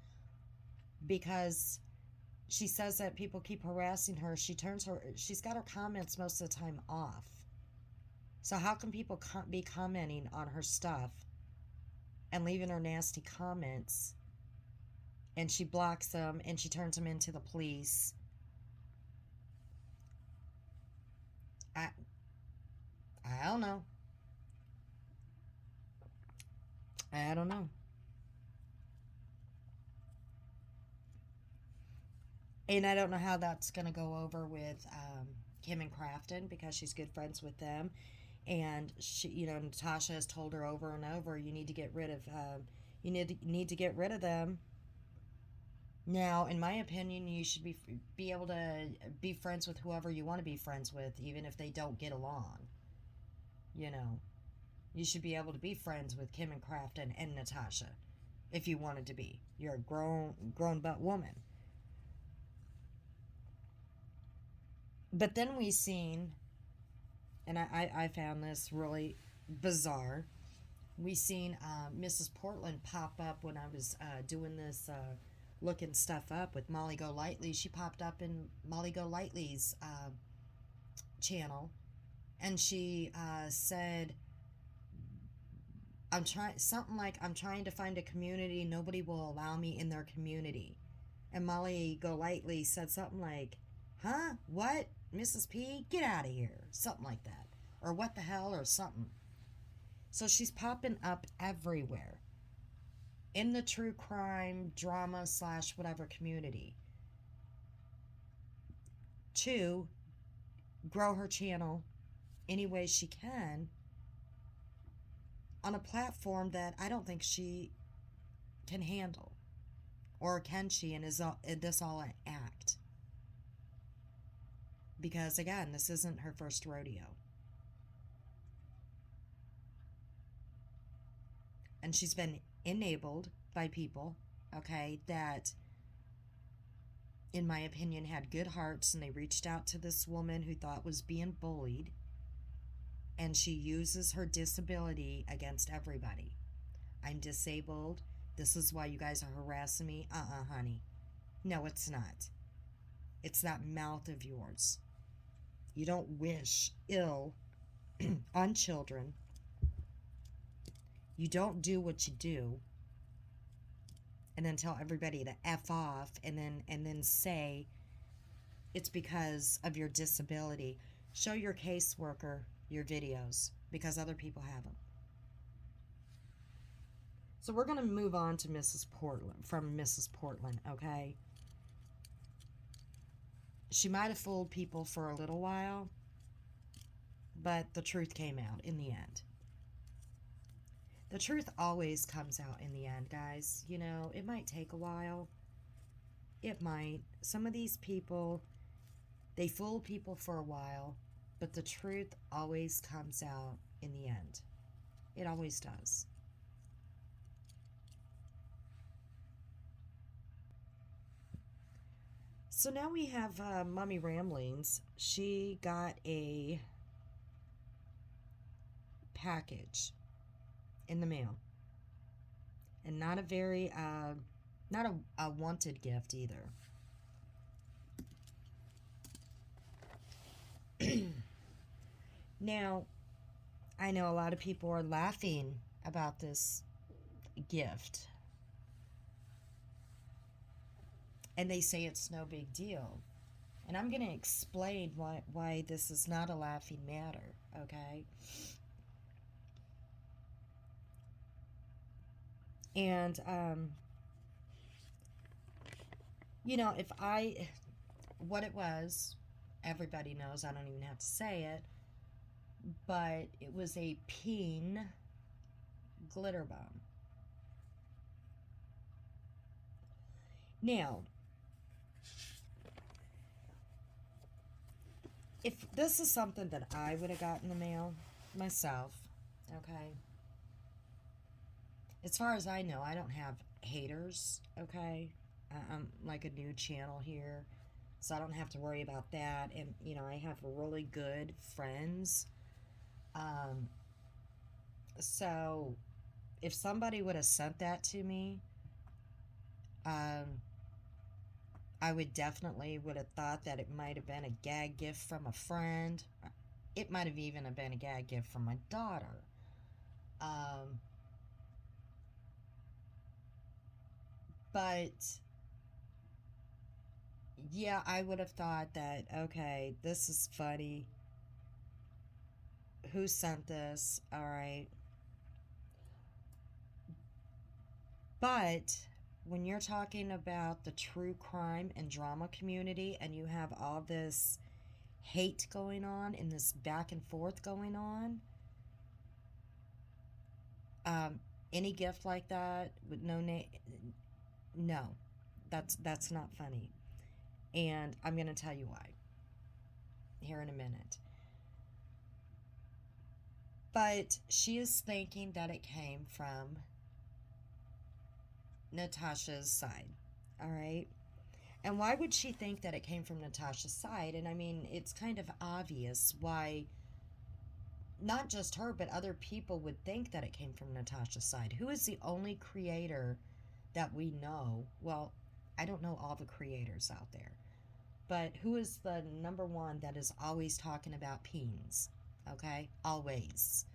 Because she says that people keep harassing her. She's got her comments most of the time off. So how can people be commenting on her stuff and leaving her nasty comments, and she blocks them and she turns them into the police? I don't know. I don't know. And I don't know how that's going to go over with Kim and Crafton, because she's good friends with them. And she, you know, Natasha has told her over and over, you need to get rid of, need to get rid of them. Now, in my opinion, you should be able to be friends with whoever you want to be friends with, even if they don't get along. You know, you should be able to be friends with Kim and Crafton and Natasha, if you wanted to be. You're a grown butt woman. But then we seen, and I found this really bizarre. We seen Mrs. Portland pop up when I was doing this, looking stuff up with Molly Golightly. She popped up in Molly Golightly's channel, and she said, I'm trying to find a community. Nobody will allow me in their community. And Molly Golightly said something like, huh? What? Mrs. P? Get out of here. Something like that. Or what the hell, or something. So she's popping up everywhere in the true crime, drama / whatever community to grow her channel any way she can on a platform that I don't think she can handle. Or can she, and is this all an act? Because again, this isn't her first rodeo. And she's been enabled by people, okay, that in my opinion had good hearts, and they reached out to this woman who thought was being bullied, and she uses her disability against everybody. I'm disabled. This is why you guys are harassing me. Honey. No, it's not. It's that mouth of yours. You don't wish ill on children. You don't do what you do, and then tell everybody to F off, and then say it's because of your disability. Show your caseworker your videos, because other people haven't. So we're going to move on to Mrs. Portland, okay? She might have fooled people for a little while, but the truth came out in the end. The truth always comes out in the end, guys. You know, it might take a while. It might. Some of these people, they fool people for a while, but the truth always comes out in the end. It always does. So now we have Mommy Ramblings. She got a package in the mail, and not a very not a wanted gift either. Now, I know a lot of people are laughing about this gift, and they say it's no big deal. And I'm going to explain why this is not a laughing matter, okay? And, if what it was, everybody knows, I don't even have to say it, but it was a peen glitter bomb. Now, if this is something that I would have gotten in the mail myself, okay, as far as I know, I don't have haters, okay? I'm like a new channel here, so I don't have to worry about that. And, I have really good friends. So if somebody would have sent that to me, I would have thought that it might have been a gag gift from a friend. It might have even been a gag gift from my daughter. But yeah, I would have thought that, okay, this is funny. Who sent this? All right. But when you're talking about the true crime and drama community, and you have all this hate going on and this back and forth going on, any gift like that with no name, no, that's not funny. And I'm going to tell you why here in a minute. But she is thinking that it came from Natasha's side. All right. And why would she think that it came from Natasha's side? And I mean, it's kind of obvious why not just her, but other people would think that it came from Natasha's side. Who is the only creator that we know? Well, I don't know all the creators out there, but who is the number one that is always talking about peens? Okay? Always.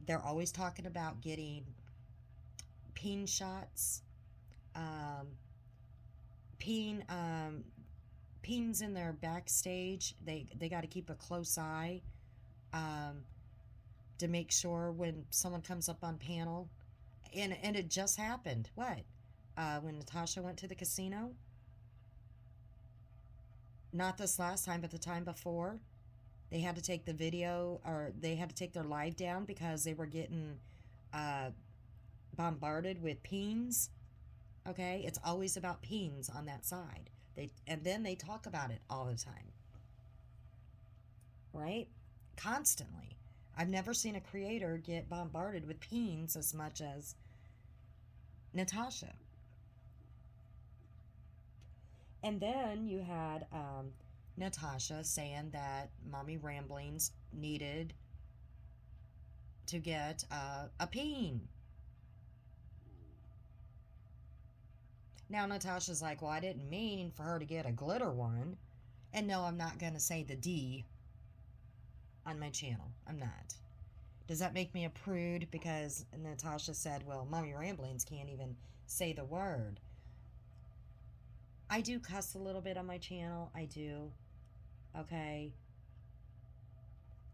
They're always talking about getting peen shots, peen peens in their backstage. They got to keep a close eye to make sure when someone comes up on panel, and it just happened. What? When Natasha went to the casino? Not this last time, but the time before. They had to take the video, or they had to take their live down because they were getting bombarded with peens. Okay? It's always about peens on that side. And then they talk about it all the time. Right? Constantly. I've never seen a creator get bombarded with peens as much as Natasha. And then you had Natasha saying that Mommy Ramblings needed to get a peen. Now Natasha's like, well, I didn't mean for her to get a glitter one. And no, I'm not going to say the D on my channel. I'm not. Does that make me a prude? Because Natasha said, well, Mommy Ramblings can't even say the word. I do cuss a little bit on my channel. I do. Okay?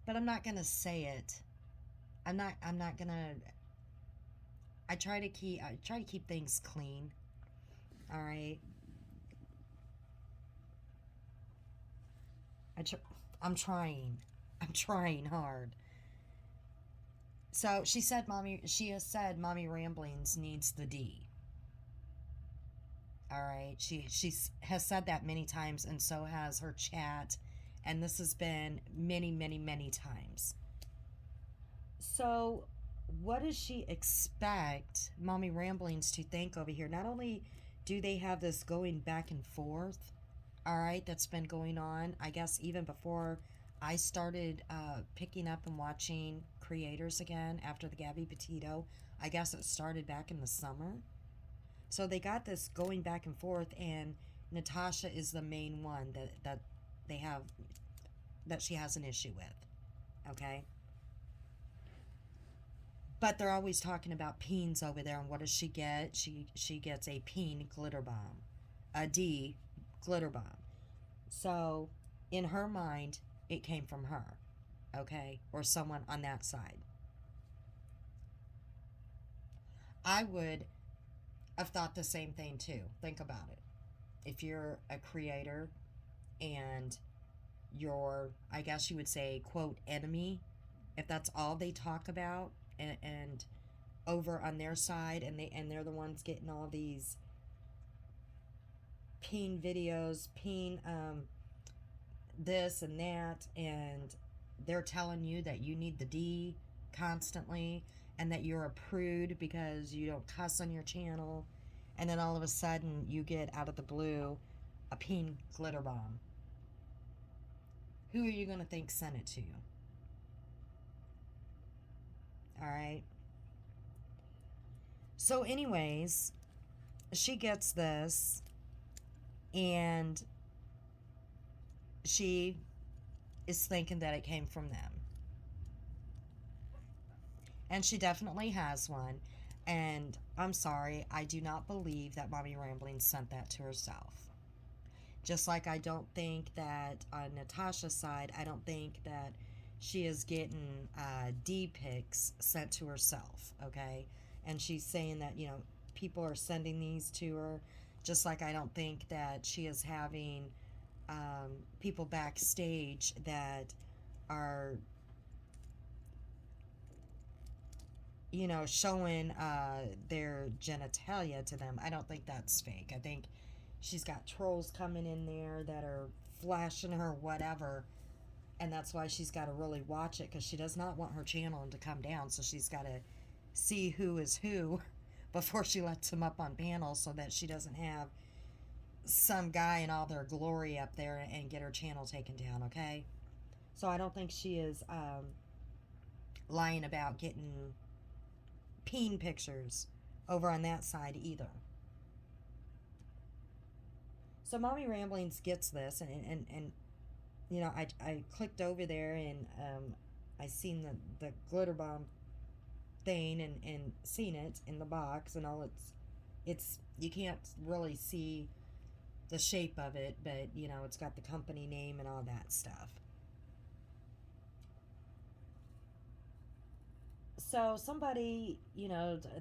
But I'm not going to say it. I'm not going to I try to keep things clean. All right? I'm trying. I'm trying hard. So she has said Mommy Ramblings needs the D. All right. She has said that many times, and so has her chat. And this has been many, many, many times. So what does she expect Mommy Ramblings to think over here? Not only do they have this going back and forth, all right, that's been going on, I guess, even before I started picking up and watching creators again after the Gabby Petito. I guess it started back in the summer. So they got this going back and forth, and Natasha is the main one that they have, that she has an issue with. Okay? But they're always talking about peens over there, and what does she get? She gets a peen glitter bomb, a D glitter bomb. So in her mind, it came from her, okay, or someone on that side. I would have thought the same thing too. Think about it. If you're a creator and your, I guess you would say, quote, enemy, if that's all they talk about, and over on their side, and they're the ones getting all these peen videos, peen this and that, and they're telling you that you need the D constantly, and that you're a prude because you don't cuss on your channel, and then all of a sudden you get out of the blue a peen glitter bomb. Who are you going to think sent it to you? All right. So, anyways, she gets this, and she is thinking that it came from them. And she definitely has one. And I'm sorry, I do not believe that Mommy Rambling sent that to herself. Just like I don't think that on Natasha's side, I don't think that she is getting D pics sent to herself, okay? And she's saying that, people are sending these to her. Just like I don't think that she is having people backstage that are, showing their genitalia to them. I don't think that's fake. I think she's got trolls coming in there that are flashing her whatever, and that's why she's got to really watch it, because she does not want her channel to come down. So she's got to see who is who before she lets them up on panels, so that she doesn't have some guy in all their glory up there and get her channel taken down, okay? So I don't think she is lying about getting peen pictures over on that side either. So Mommy Ramblings gets this, and I clicked over there, and I seen the glitter bomb thing, and seen it in the box and all. It's you can't really see the shape of it, but it's got the company name and all that stuff. So somebody,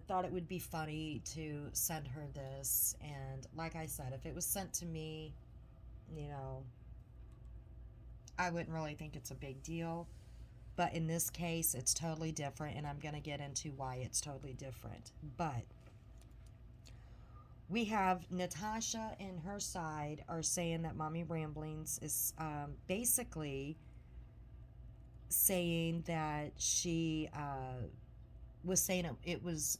thought it would be funny to send her this, and like I said, if it was sent to me, I wouldn't really think it's a big deal. But in this case, it's totally different, and I'm going to get into why it's totally different. But we have Natasha and her side are saying that Mommy Ramblings is basically saying that she was saying it was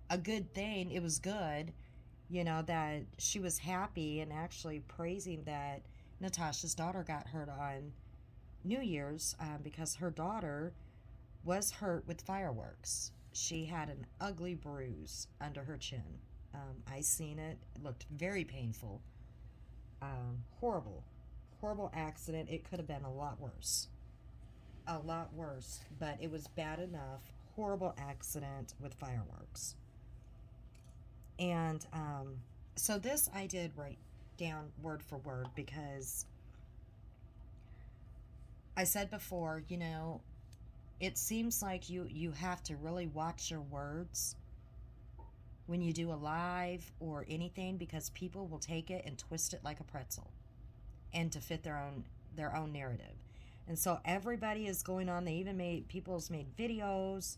a good thing. It was good, that she was happy, and actually praising that Natasha's daughter got hurt on New Year's because her daughter was hurt with fireworks. She had an ugly bruise under her chin. I seen it. It looked very painful. Horrible. Horrible accident. It could have been a lot worse. A lot worse. But it was bad enough. Horrible accident with fireworks. And so this I did write down word for word, because I said before, it seems like you have to really watch your words when you do a live or anything, because people will take it and twist it like a pretzel, and to fit their own narrative. And so everybody is going on. They even people's made videos.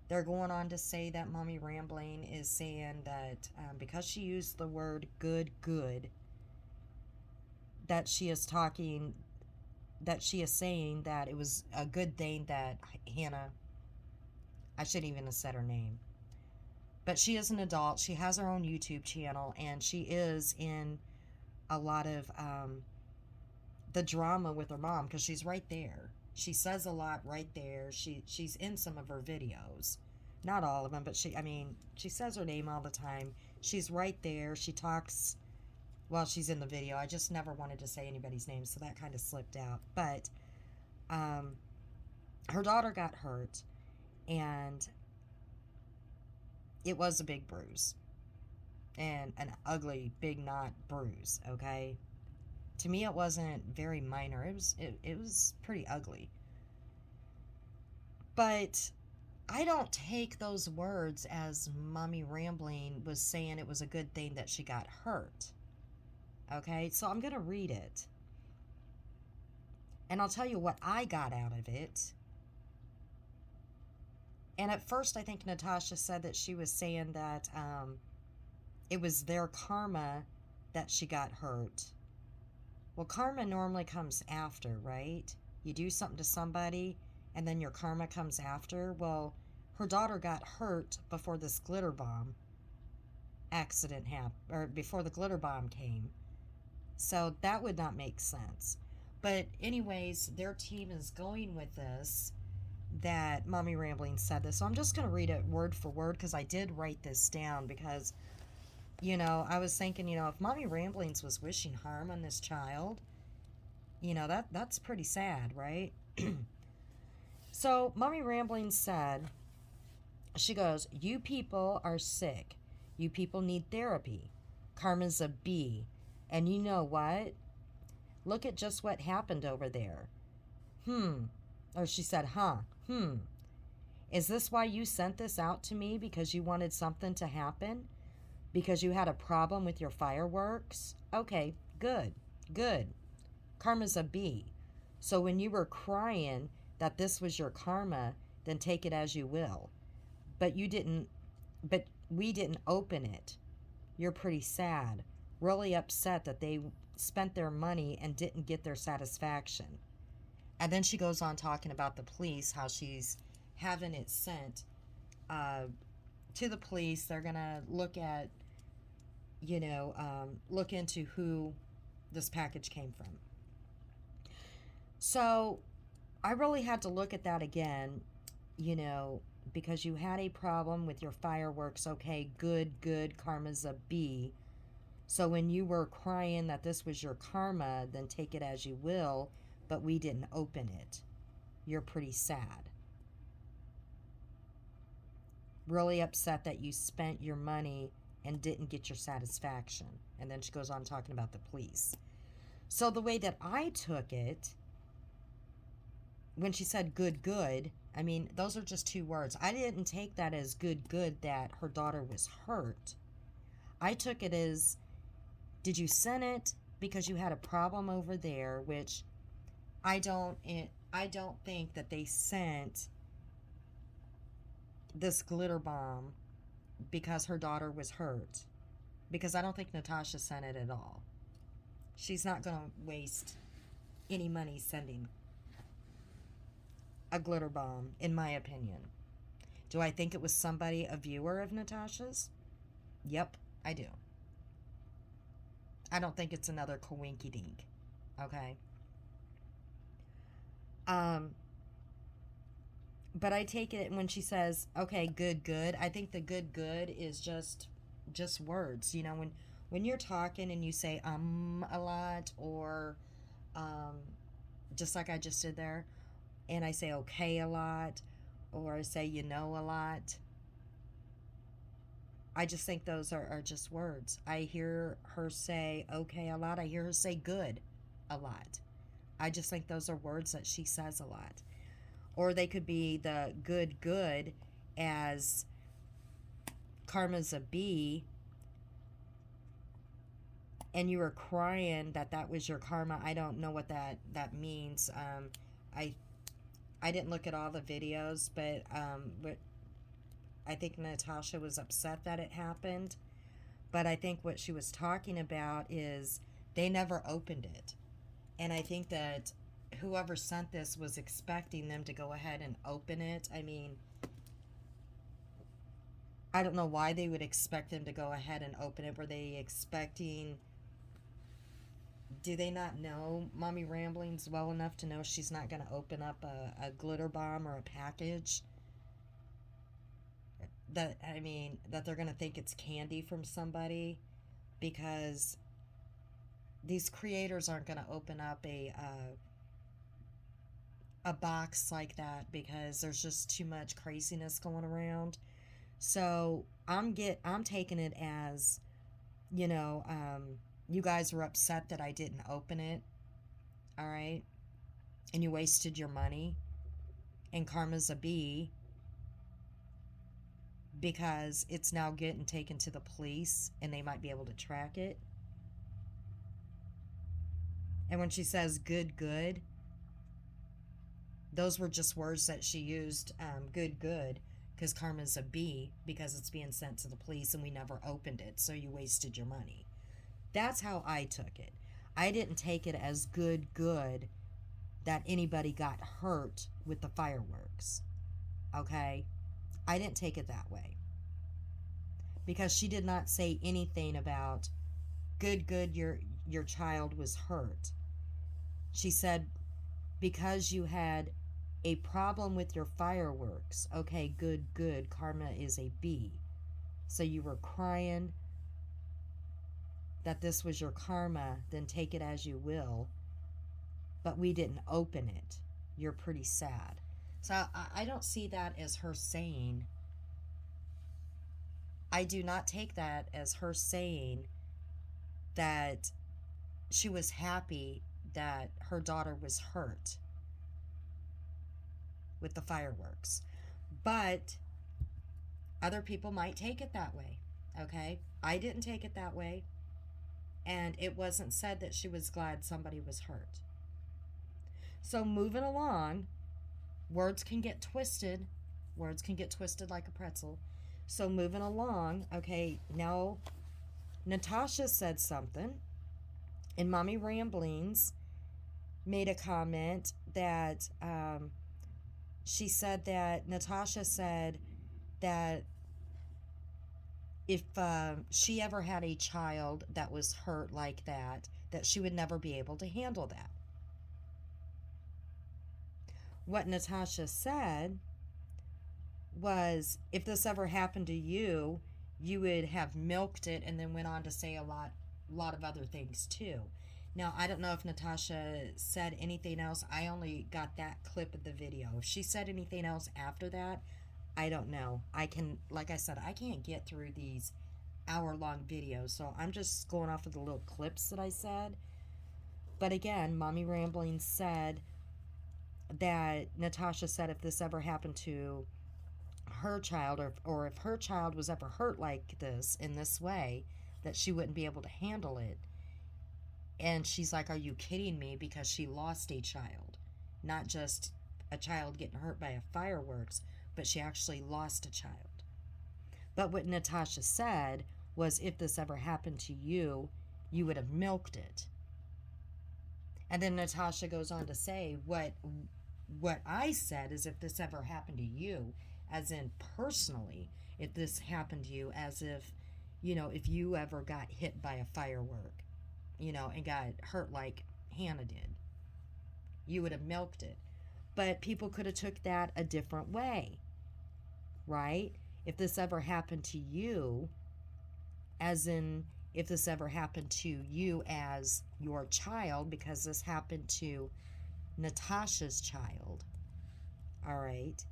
They're going on to say that Mommy Rambling is saying that because she used the word good, that she is saying that it was a good thing that Hannah, I shouldn't even have said her name, but she is an adult. She has her own YouTube channel, and she is in a lot of the drama with her mom, because she's right there. She says a lot right there. She's in some of her videos, not all of them, but she says her name all the time. She's right there. She talks while she's in the video. I just never wanted to say anybody's name, so that kind of slipped out. But um, her daughter got hurt, and it was a big bruise, and an ugly big knot bruise. Okay, to me it wasn't very minor. It was pretty ugly. But I don't take those words as Mommy Rambling was saying it was a good thing that she got hurt. Okay, so I'm going to read it. And I'll tell you what I got out of it. And at first, I think Natasha said that she was saying that it was their karma that she got hurt. Well, karma normally comes after, right? You do something to somebody, and then your karma comes after. Well, her daughter got hurt before this glitter bomb accident happened, or before the glitter bomb came. So that would not make sense. But anyways, their team is going with this, that Mommy Rambling said this. So I'm just going to read it word for word, because I did write this down, because, I was thinking, if Mommy Ramblings was wishing harm on this child, that's pretty sad, right? So Mommy Ramblings said, she goes, "You people are sick. You people need therapy. Karma's a B. And you know what? Look at just what happened over there. Or she said, huh. Is this why you sent this out to me? Because you wanted something to happen? Because you had a problem with your fireworks? Okay, good. Karma's a B. So when you were crying that this was your karma, then take it as you will. But we didn't open it. You're pretty sad. Really upset that they spent their money and didn't get their satisfaction." And then she goes on talking about the police, how she's having it sent to the police. They're going to look at, look into who this package came from. So I really had to look at that again, because you had a problem with your fireworks. Okay, good. Karma's a B. So when you were crying that this was your karma, then take it as you will, but we didn't open it. You're pretty sad. Really upset that you spent your money and didn't get your satisfaction. And then she goes on talking about the police. So the way that I took it, when she said good, those are just two words. I didn't take that as good that her daughter was hurt. I took it as, did you send it because you had a problem over there, which I don't think that they sent this glitter bomb because her daughter was hurt. Because I don't think Natasha sent it at all. She's not going to waste any money sending a glitter bomb, in my opinion. Do I think it was somebody, a viewer of Natasha's? Yep, I do. I don't think it's another coinky dink. Okay? But I take it when she says, okay, good, I think the good is just words. When you're talking and you say a lot, or just like I just did there, and I say okay a lot, or I say a lot, I just think those are just words. I hear her say okay a lot. I hear her say good a lot. I just think those are words that she says a lot. Or they could be the good as karma's a B, and you were crying that was your karma. I don't know what that means. I didn't look at all the videos, but I think Natasha was upset that it happened. But I think what she was talking about is they never opened it. And I think that whoever sent this was expecting them to go ahead and open it. I don't know why they would expect them to go ahead and open it. Were they expecting Do they not know Mommy Ramblings well enough to know she's not going to open up a glitter bomb or a package? That, I mean, that they're going to think it's candy from somebody? Because these creators aren't going to open up a box like that because there's just too much craziness going around. So I'm taking it as, you know, you guys were upset that I didn't open it, all right? And you wasted your money. And karma's a bee because it's now getting taken to the police and they might be able to track it. And when she says good, good, those were just words that she used, good, good, because karma's a bee because it's being sent to the police and we never opened it, so you wasted your money. That's how I took it. I didn't take it as good, good that anybody got hurt with the fireworks. Okay? I didn't take it that way. Because she did not say anything about good, good, your child was hurt. She said because you had a problem with your fireworks. Okay, good, good. Karma is a B. So you were crying that this was your karma, then take it as you will. But we didn't open it. You're pretty sad. So I don't see that as her saying. I do not take that as her saying that she was happy that her daughter was hurt with the fireworks. But other people might take it that way, okay? I didn't take it that way, and it wasn't said that she was glad somebody was hurt. So moving along, words can get twisted. Words can get twisted like a pretzel. So moving along, okay, now Natasha said something, and Mommy Ramblings made a comment that she said that Natasha said that if she ever had a child that was hurt like that she would never be able to handle that. What Natasha said was, if this ever happened to you, you would have milked it, and then went on to say a lot of other things too. Now, I don't know if Natasha said anything else. I only got that clip of the video. If she said anything else after that, I don't know. Like I said, I can't get through these hour-long videos, so I'm just going off of the little clips that I said. But again, Mommy Ramblings said that Natasha said if this ever happened to her child, or if her child was ever hurt like this in this way, that she wouldn't be able to handle it. And she's like, are you kidding me? Because she lost a child. Not just a child getting hurt by a fireworks, but she actually lost a child. But what Natasha said was, if this ever happened to you, you would have milked it. And then Natasha goes on to say, what I said is, if this ever happened to you, as in personally, if this happened to you, as if, if you ever got hit by a firework, and got hurt like Hannah did, you would have milked it. But people could have took that a different way, right? If this ever happened to you, as in, if this ever happened to you as your child, because this happened to Natasha's child, all right,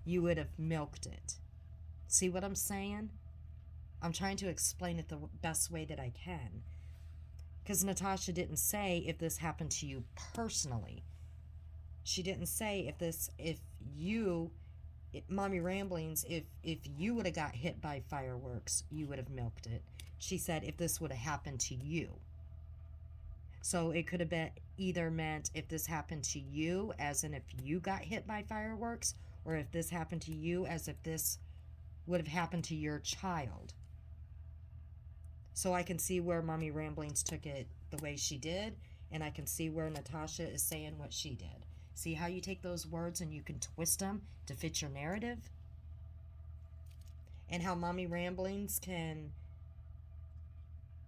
you would have milked it. See what I'm saying? I'm trying to explain it the best way that I can. Because Natasha didn't say if this happened to you personally. She didn't say Mommy Ramblings, if you would have got hit by fireworks, you would have milked it. She said if this would have happened to you. So it could have been either meant if this happened to you, as in if you got hit by fireworks, or if this happened to you, as if this would have happened to your child. So I can see where Mommy Ramblings took it the way she did, and I can see where Natasha is saying what she did. See how you take those words and you can twist them to fit your narrative? And how Mommy Ramblings can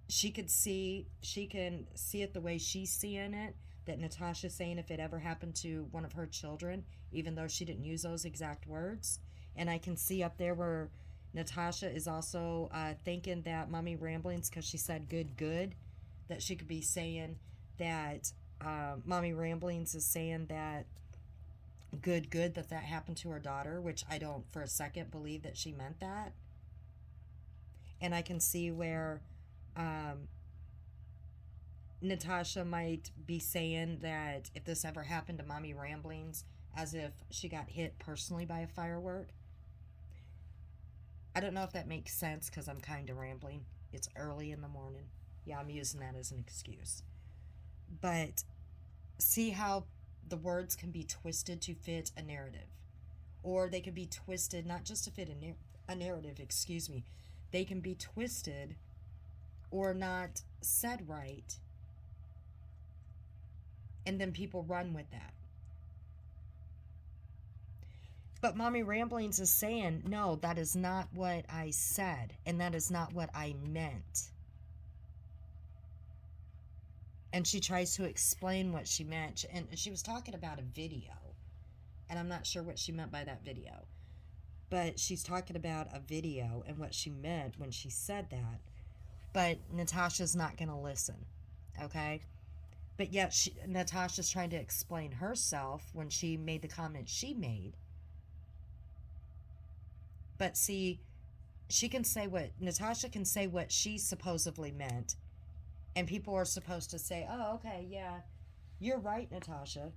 she can see it the way she's seeing it, that Natasha's saying if it ever happened to one of her children, even though she didn't use those exact words. And I can see up there where Natasha is also thinking that Mommy Ramblings, because she said good, good, that she could be saying that Mommy Ramblings is saying that good, good, that that happened to her daughter, which I don't for a second believe that she meant that. And I can see where um, Natasha might be saying that if this ever happened to Mommy Ramblings, as if she got hit personally by a firework. I don't know if that makes sense because I'm kind of rambling. It's early in the morning. Yeah, I'm using that as an excuse. But see how the words can be twisted to fit a narrative, or they can be twisted not just to fit a narrative, excuse me. They can be twisted or not said right, and then people run with that. But Mommy Ramblings is saying, no, that is not what I said, and that is not what I meant. And she tries to explain what she meant. And she was talking about a video, and I'm not sure what she meant by that video. But she's talking about a video and what she meant when she said that. But Natasha's not going to listen, okay? But yet Natasha's trying to explain herself when she made the comment she made. But see, Natasha can say what she supposedly meant, and people are supposed to say, oh, okay, yeah, you're right, Natasha.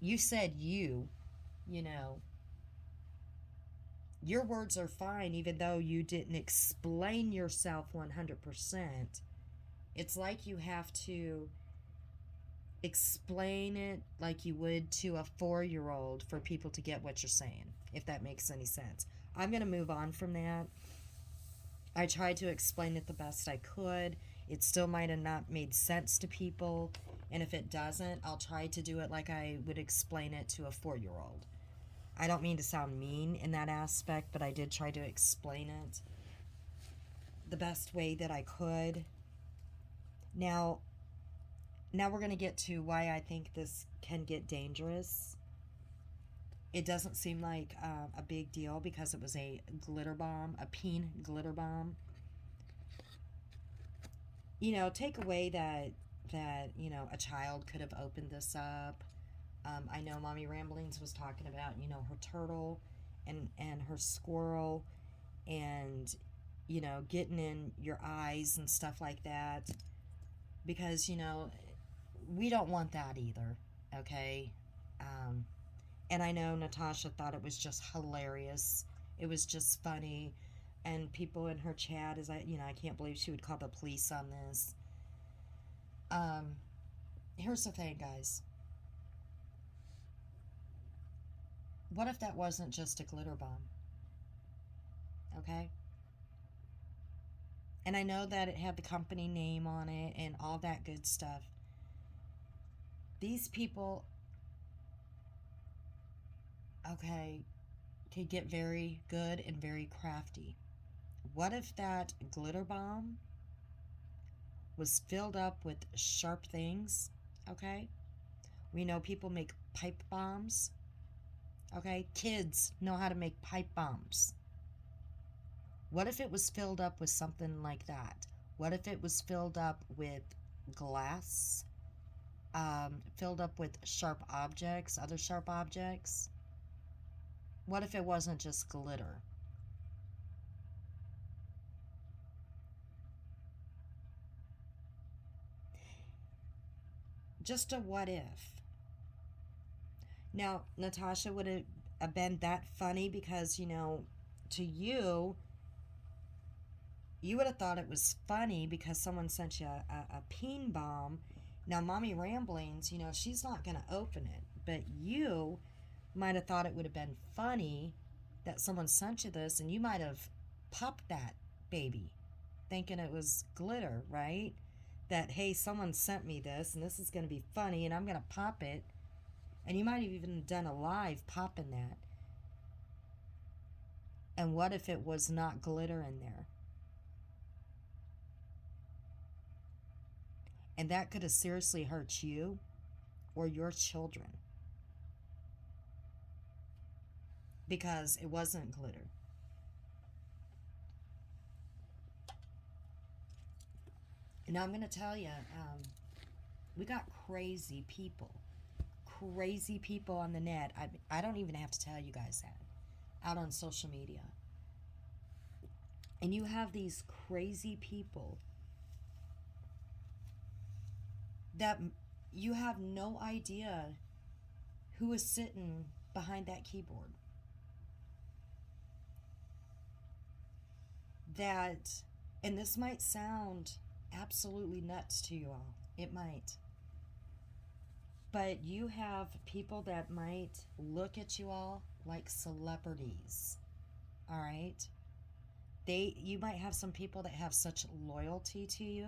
You said you know, your words are fine even though you didn't explain yourself 100%. It's like you have to explain it like you would to a 4-year-old for people to get what you're saying, if that makes any sense. I'm going to move on from that. I tried to explain it the best I could. It still might have not made sense to people. And if it doesn't, I'll try to do it like I would explain it to a 4-year-old. I don't mean to sound mean in that aspect, but I did try to explain it the best way that I could. Now we're going to get to why I think this can get dangerous. It doesn't seem like a big deal because it was a glitter bomb, a peen glitter bomb. You know, take away that you know, a child could have opened this up. I know Mommy Ramblings was talking about, you know, her turtle and her squirrel, and you know, getting in your eyes and stuff like that, because you know, we don't want that either, okay? And I know Natasha thought it was just hilarious. It was just funny. And people in her chat I can't believe she would call the police on this. Here's the thing, guys. What if that wasn't just a glitter bomb? Okay? And I know that it had the company name on it and all that good stuff. These people, okay, could get very good and very crafty. What if that glitter bomb was filled up with sharp things? Okay? We know people make pipe bombs. Okay? Kids know how to make pipe bombs. What if it was filled up with something like that? What if it was filled up with glass? Filled up with sharp objects, other sharp objects? What if it wasn't just glitter? Just a what if. Now, Natasha would have been that funny because, you know, to you, you would have thought it was funny because someone sent you a peen bomb. Now, Mommy Ramblings, you know, she's not going to open it, but you might have thought it would have been funny that someone sent you this, and you might have popped that baby thinking it was glitter, right? That, hey, someone sent me this, and this is going to be funny, and I'm going to pop it. And you might have even done a live popping that. And what if it was not glitter in there? And that could have seriously hurt you or your children because it wasn't glitter. Now I'm going to tell you, we got crazy people on the net. I don't even have to tell you guys that, out on social media. And you have these crazy people that you have no idea who is sitting behind that keyboard. That, and this might sound absolutely nuts to you all. It might. But you have people that might look at you all like celebrities. All right? You might have some people that have such loyalty to you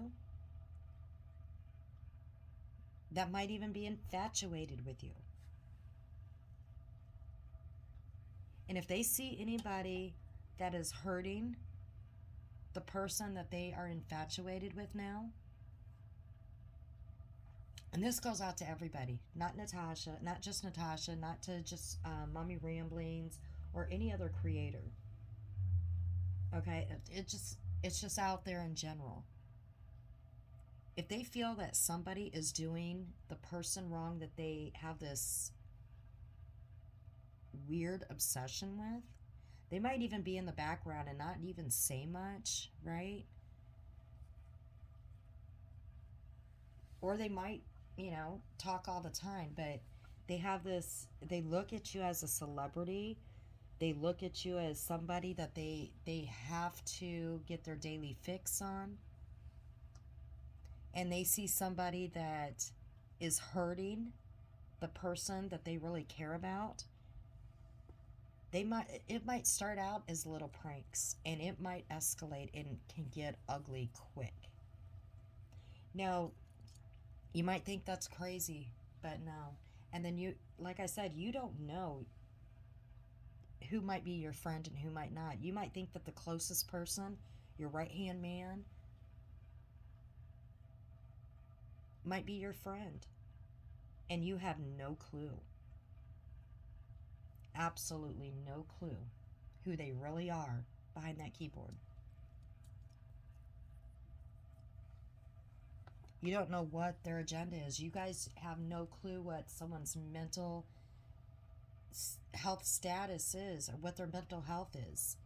that might even be infatuated with you. And if they see anybody that is hurting the person that they are infatuated with now, and this goes out to everybody, not Natasha, not just Natasha, not to just Mommy Ramblings or any other creator. Okay, it's just out there in general. If they feel that somebody is doing the person wrong that they have this weird obsession with, they might even be in the background and not even say much, right? Or they might, talk all the time, but they look at you as a celebrity. They look at you as somebody that they have to get their daily fix on. And they see somebody that is hurting the person that they really care about. It might start out as little pranks, and it might escalate and can get ugly quick. Now, you might think that's crazy, but no. And then like I said, you don't know who might be your friend and who might not. You might think that the closest person, your right-hand man, might be your friend, and you have no clue. Absolutely no clue who they really are behind that keyboard. You don't know what their agenda is. You guys have no clue what someone's mental health status is or what their mental health is.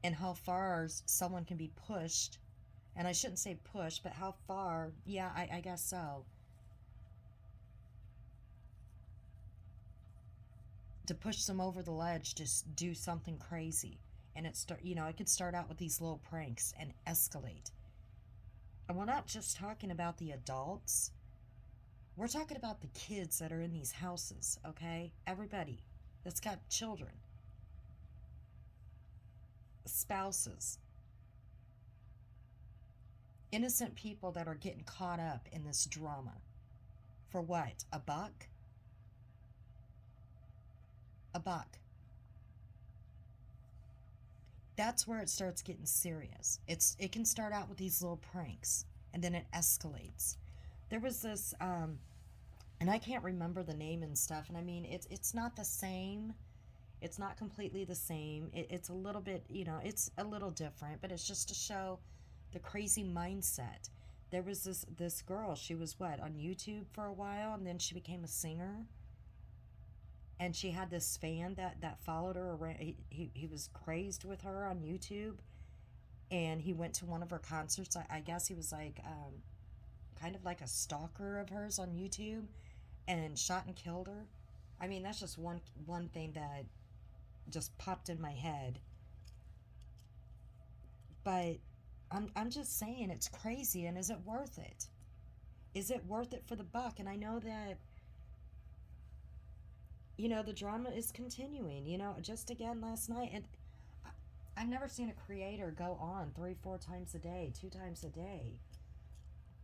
And how far someone can be pushed. And I shouldn't say push, but how far, yeah, I guess so. To push them over the ledge, just do something crazy. And it could start out with these little pranks and escalate. And we're not just talking about the adults. We're talking about the kids that are in these houses, okay? Everybody that's got children. Spouses. Innocent people that are getting caught up in this drama. For what? A buck? A buck. That's where it starts getting serious. It can start out with these little pranks, and then it escalates. There was this, and I can't remember the name and stuff, and I mean, it's not the same. It's not completely the same. It's a little bit, it's a little different, but it's just to show the crazy mindset. There was this girl, she was on YouTube for a while, and then she became a singer. And she had this fan that followed her around. He was crazed with her on YouTube. And he went to one of her concerts. I guess he was like kind of like a stalker of hers on YouTube, and shot and killed her. I mean, that's just one thing that just popped in my head. But I'm just saying, it's crazy. And is it worth it? Is it worth it for the buck? And I know that the drama is continuing. Just again last night, and I've never seen a creator go on 3-4 times a day, 2 times a day.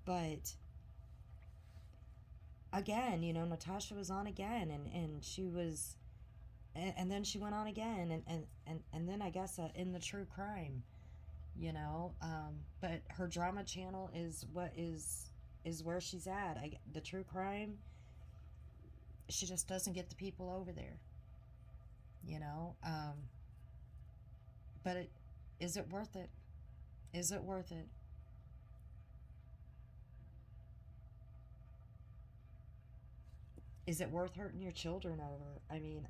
But again, Natasha was on again, and she was, and then she went on again, and then I guess in the true crime. But her drama channel is what is where she's at. The true crime, she just doesn't get the people over there, you know. But is it worth it? Is it worth it? Is it worth hurting your children over? I mean,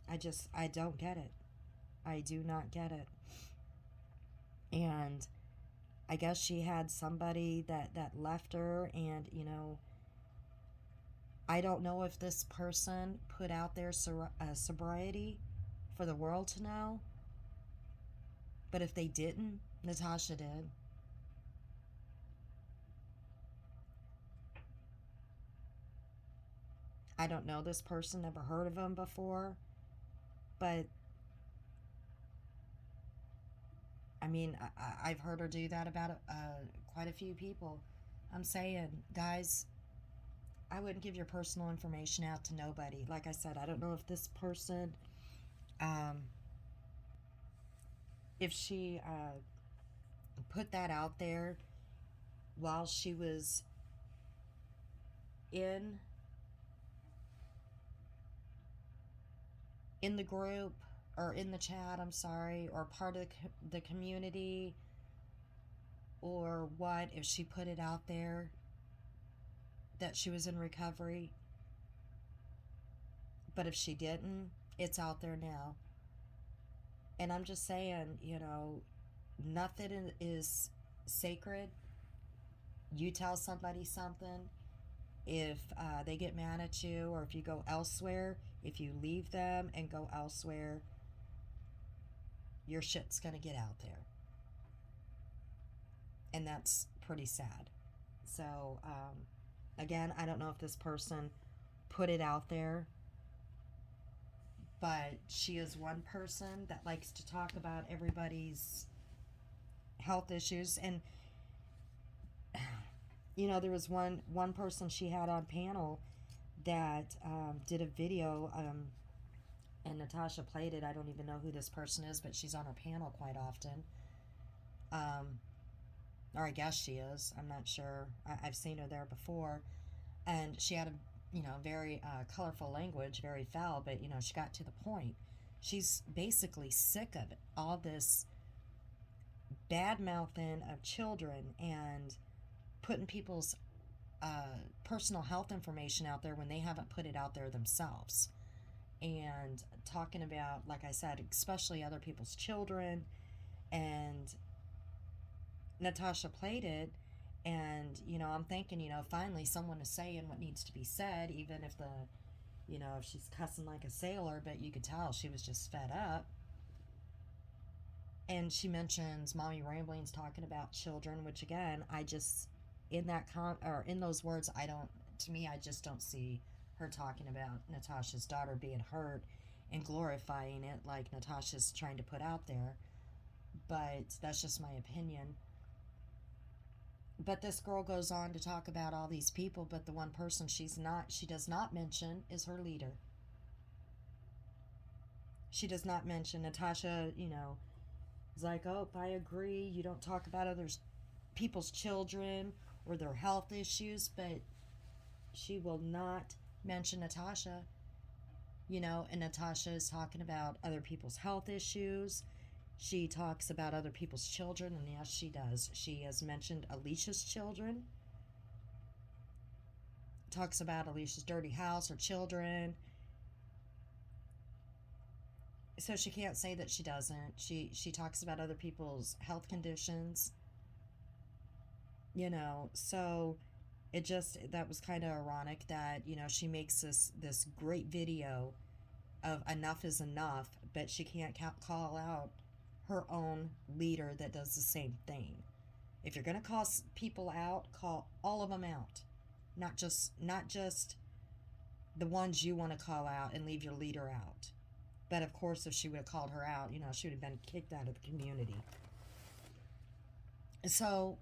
I don't get it. I do not get it. And I guess she had somebody that left her, and I don't know if this person put out their sobriety for the world to know, but if they didn't, Natasha did. I don't know this person, never heard of them before, but I mean, I've heard her do that about quite a few people. I'm saying, guys, I wouldn't give your personal information out to nobody. Like I said, I don't know if this person, um, if she put that out there while she was in the group, or in the chat, I'm sorry, or part of the community, or what, if she put it out there that she was in recovery. But if she didn't, it's out there now. And I'm just saying, nothing is sacred. You tell somebody something, if they get mad at you, or if you go elsewhere, if you leave them and go elsewhere, your shit's gonna get out there. And that's pretty sad. So, again, I don't know if this person put it out there, but she is one person that likes to talk about everybody's health issues. And there was one person she had on panel that did a video, and Natasha played it. I don't even know who this person is, but she's on her panel quite often, or I guess she is. I'm not sure. I've seen her there before, and she had a very colorful language, very foul, but she got to the point. She's basically sick of it, all this bad mouthing of children and putting people's personal health information out there when they haven't put it out there themselves, and talking about, like I said, especially other people's children. And Natasha played it, and I'm thinking, finally someone is saying what needs to be said, even if if she's cussing like a sailor, but you could tell she was just fed up. And she mentions Mommy Ramblings talking about children, which again, I just, in that or in those words, to me, I just don't see her talking about Natasha's daughter being hurt and glorifying it like Natasha's trying to put out there. But that's just my opinion. But this girl goes on to talk about all these people, but the one person she does not mention is her leader. She does not mention Natasha, is like, oh, I agree, you don't talk about other people's children or their health issues, but she will not mention Natasha, and Natasha is talking about other people's health issues. She talks about other people's children, and yes, she does. She has mentioned Alicia's children, talks about Alicia's dirty house, her children. So she can't say that she doesn't. She talks about other people's health conditions, so that was kind of ironic that, she makes this great video of enough is enough, but she can't call out her own leader that does the same thing. If you're going to call people out, call all of them out. Not just the ones you want to call out and leave your leader out. But of course, if she would have called her out, she would have been kicked out of the community. So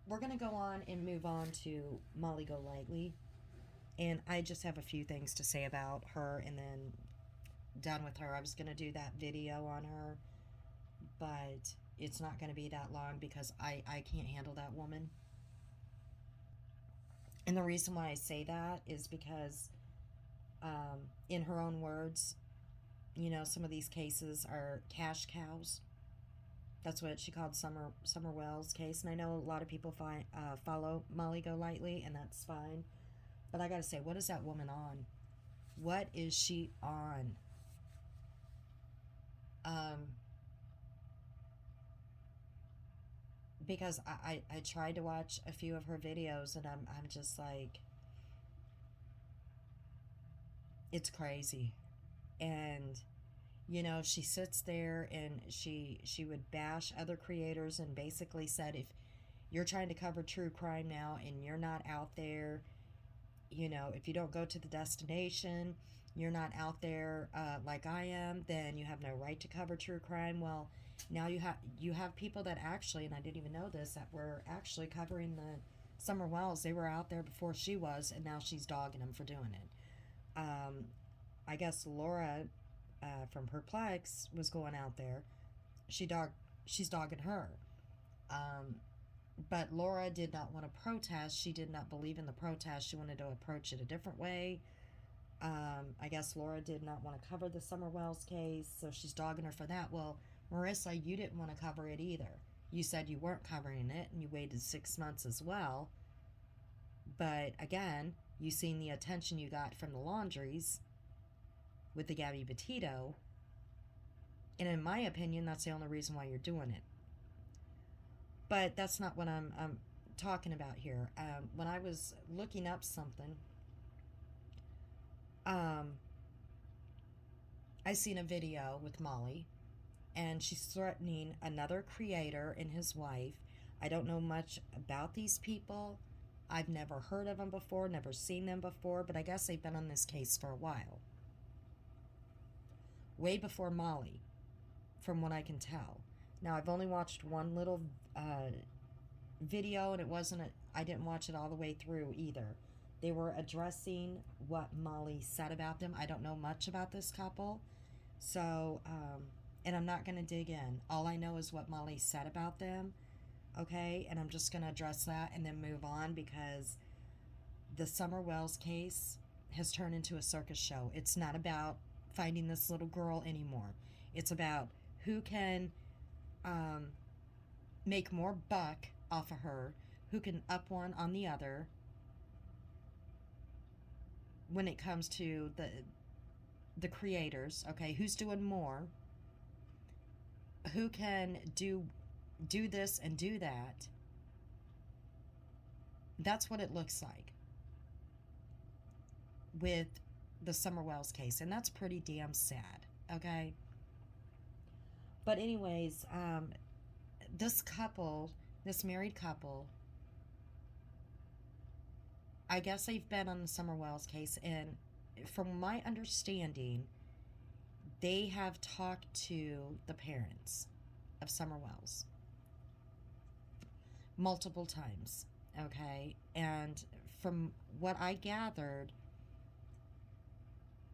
we're going to go on and move on to Molly Golightly. And I just have a few things to say about her, and then done with her. I was going to do that video on her, but it's not going to be that long because I can't handle that woman. And the reason why I say that is because, in her own words, some of these cases are cash cows. That's what she called Summer Wells case. And I know a lot of people follow Molly Golightly, and that's fine. But I gotta say, what is that woman on? What is she on? Um, because I tried to watch a few of her videos, and I'm just like, it's crazy. And she sits there and she would bash other creators and basically said, if you're trying to cover true crime now and you're not out there, if you don't go to the destination, you're not out there like I am, then you have no right to cover true crime. Well, now you have people that actually, and I didn't even know this, that were actually covering the Summer Wells. They were out there before she was, and now she's dogging them for doing it. I guess Laura from Perplex was going out there. She's dogging her. Um, but Laura did not want to protest. She did not believe in the protest. She wanted to approach it a different way. I guess Laura did not want to cover the Summer Wells case, so she's dogging her for that. Well, Marissa, you didn't want to cover it either. You said you weren't covering it, and you waited 6 months as well. But again, you seen the attention you got from the laundries with the Gabby Petito, and in my opinion, that's the only reason why you're doing it. But that's not what I'm talking about here. When I was looking up something, um, I seen a video with Molly, and she's threatening another creator and his wife. I don't know much about these people. I've never heard of them before, never seen them before, but I guess they've been on this case for a while. Way before Molly, from what I can tell. Now, I've only watched one little video, and I didn't watch it all the way through either. They were addressing what Molly said about them. I don't know much about this couple, so, and I'm not going to dig in. All I know is what Molly said about them, okay? And I'm just going to address that and then move on, because the Summer Wells case has turned into a circus show. It's not about finding this little girl anymore. It's about who can make more buck off of her, who can up one on the other when it comes to the creators, okay? Who's doing more? Who can do this and do that? That's what it looks like with the Summer Wells case, and that's pretty damn sad, okay? But anyways, this married couple, I guess they've been on the Summer Wells case, and from my understanding, they have talked to the parents of Summer Wells multiple times, okay? And from what I gathered,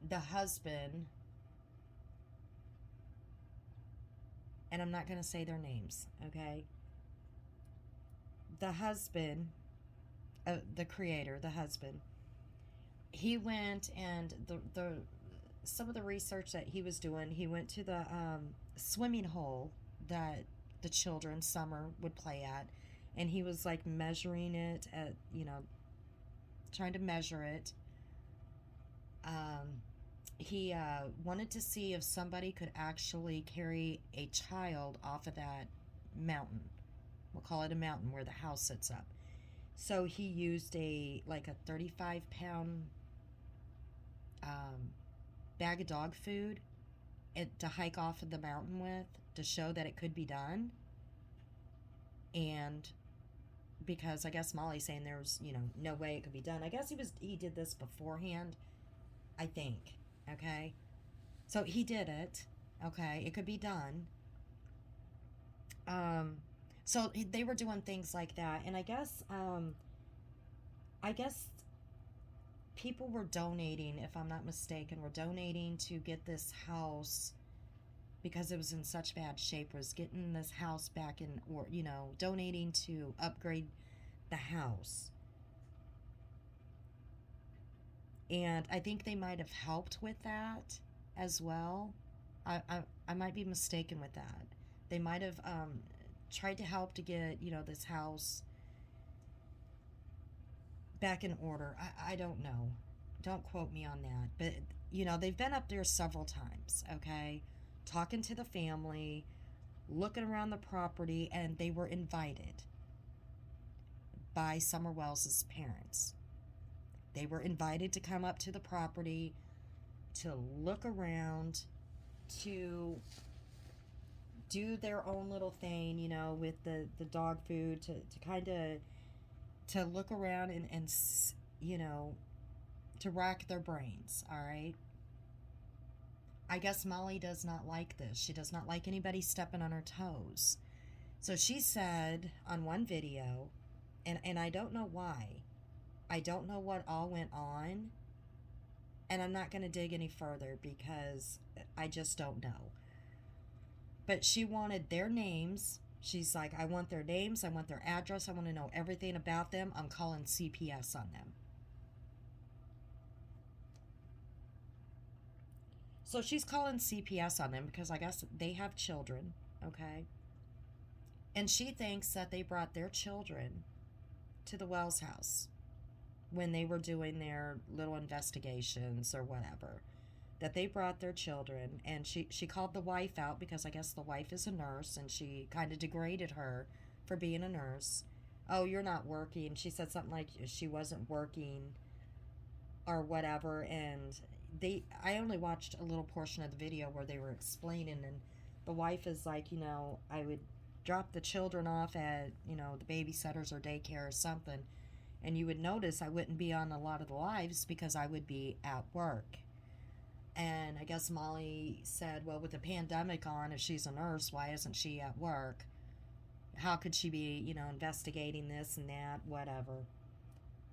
the husband, and I'm not going to say their names, okay? The husband, the creator, the husband, he went, and the some of the research that he was doing, he went to the swimming hole that the children, Summer, would play at, and he was like measuring it at, trying to measure it. He wanted to see if somebody could actually carry a child off of that mountain. We'll call it a mountain where the house sits up. So he used a 35-pound bag of dog food to hike off of the mountain with, to show that it could be done. And because I guess Molly's saying there was, no way it could be done. I guess he did this beforehand, I think. Okay? So he did it. Okay? It could be done. So they were doing things like that, and I guess people were donating, if I'm not mistaken, were donating to get this house, because it was in such bad shape, was getting this house back in, or, donating to upgrade the house. And I think they might have helped with that as well. I might be mistaken with that. They might have tried to help to get, this house back in order. I don't know. Don't quote me on that. But, they've been up there several times, okay? Talking to the family, looking around the property, and they were invited by Summer Wells's parents. They were invited to come up to the property to look around, to do their own little thing, with the dog food, to kind of to look around and to rack their brains, all right? I guess Molly does not like this. She does not like anybody stepping on her toes. So she said on one video, and I don't know why. I don't know what all went on, and I'm not going to dig any further because I just don't know. But she wanted their names. She's like, I want their names, I want their address, I want to know everything about them. I'm calling CPS on them. So she's calling CPS on them because I guess they have children, okay? And she thinks that they brought their children to the Wells house when they were doing their little investigations or whatever. That they brought their children, and she called the wife out because I guess the wife is a nurse, and she kind of degraded her for being a nurse. Oh, you're not working. She said something like she wasn't working or whatever, and I only watched a little portion of the video where they were explaining, and the wife is like, I would drop the children off at, the babysitters or daycare or something, and you would notice I wouldn't be on a lot of the lives because I would be at work. And I guess Molly said, well, with the pandemic on, if she's a nurse, why isn't she at work? How could she be, investigating this and that, whatever?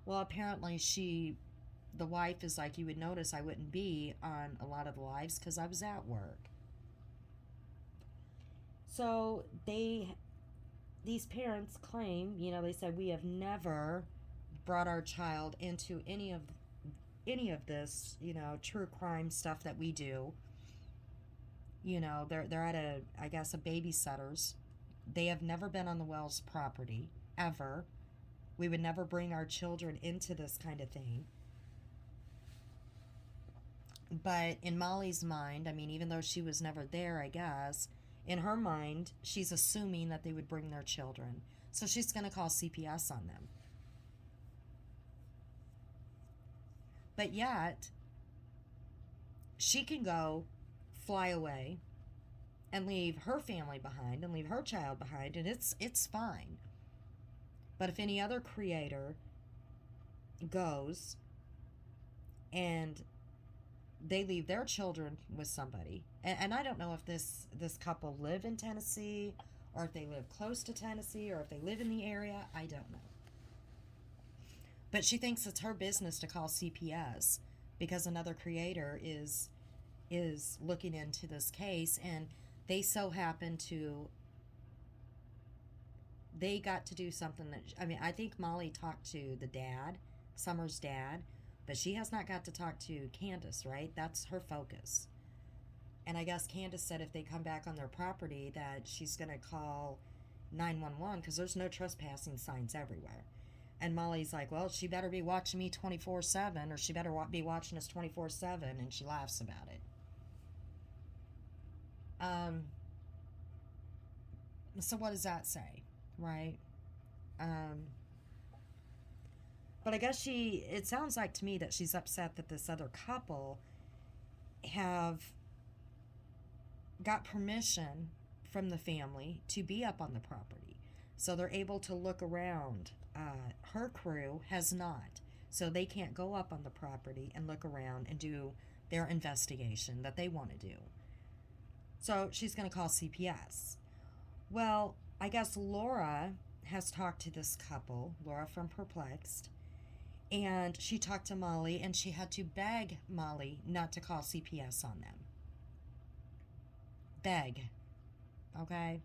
Well, apparently the wife is like, you would notice I wouldn't be on a lot of the lives because I was at work. So these parents claim, they said, we have never brought our child into any of this, true crime stuff that we do. They're at I guess a babysitter's. They have never been on the Wells property, ever. We would never bring our children into this kind of thing. But in Molly's mind, I mean, even though she was never there, I guess, in her mind, she's assuming that they would bring their children. So she's going to call CPS on them. But yet, she can go fly away and leave her family behind and leave her child behind, and it's fine. But if any other creator goes and they leave their children with somebody, and I don't know if this couple live in Tennessee or if they live close to Tennessee or if they live in the area, I don't know. But she thinks it's her business to call CPS because another creator is looking into this case, and they so happen to, they got to do something that, I mean, I think Molly talked to the dad, Summer's dad, but she has not got to talk to Candace, right? That's her focus. And I guess Candace said if they come back on their property that she's going to call 911 because there's no trespassing signs everywhere. And Molly's like, well, she better be watching me 24/7, or she better be watching us 24/7, and she laughs about it. So what does that say, right? But I guess it sounds like to me that she's upset that this other couple have got permission from the family to be up on the property. So they're able to look around. Her crew has not. So they can't go up on the property and look around and do their investigation that they want to do. So she's going to call CPS. Well, I guess Laura has talked to this couple, Laura from Perplexed, and she talked to Molly, and she had to beg Molly not to call CPS on them. beg, okay?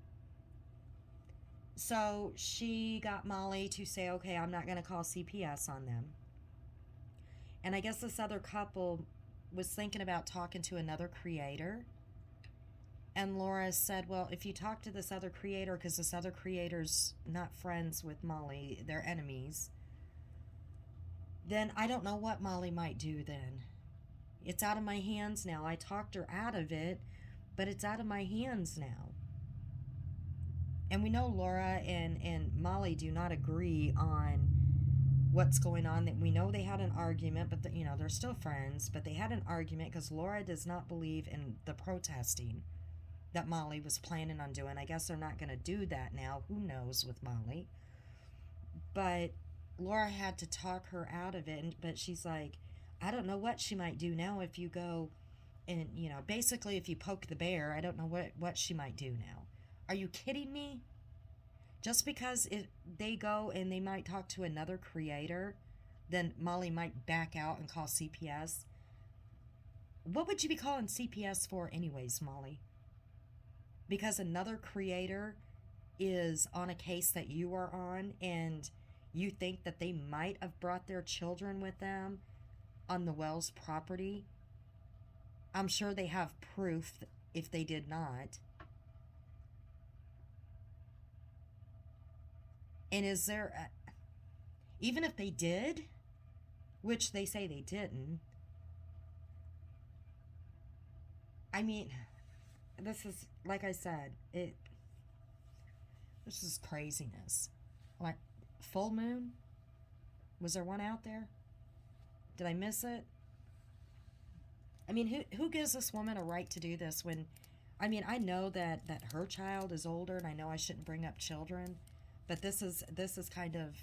So she got Molly to say, okay, I'm not going to call CPS on them. And I guess this other couple was thinking about talking to another creator. And Laura said, well, if you talk to this other creator, because this other creator's not friends with Molly, they're enemies, then I don't know what Molly might do then. It's out of my hands now. I talked her out of it, but it's out of my hands now. And we know Laura and Molly do not agree on what's going on. That we know they had an argument, but they're still friends, but they had an argument because Laura does not believe in the protesting that Molly was planning on doing. I guess they're not going to do that now. Who knows with Molly? But Laura had to talk her out of it, but she's like, I don't know what she might do now if you go and, basically if you poke the bear, I don't know what she might do now. Are you kidding me? Just because they go and they might talk to another creator, then Molly might back out and call CPS. What would you be calling CPS for anyways, Molly? Because another creator is on a case that you are on and you think that they might have brought their children with them on the Wells property. I'm sure they have proof if they did not. And is there, even if they did, which they say they didn't, I mean, this is, like I said, this is craziness. Like, full moon? Was there one out there? Did I miss it? I mean, who gives this woman a right to do this when, I mean, I know that her child is older, and I know I shouldn't bring up children, but this is kind of,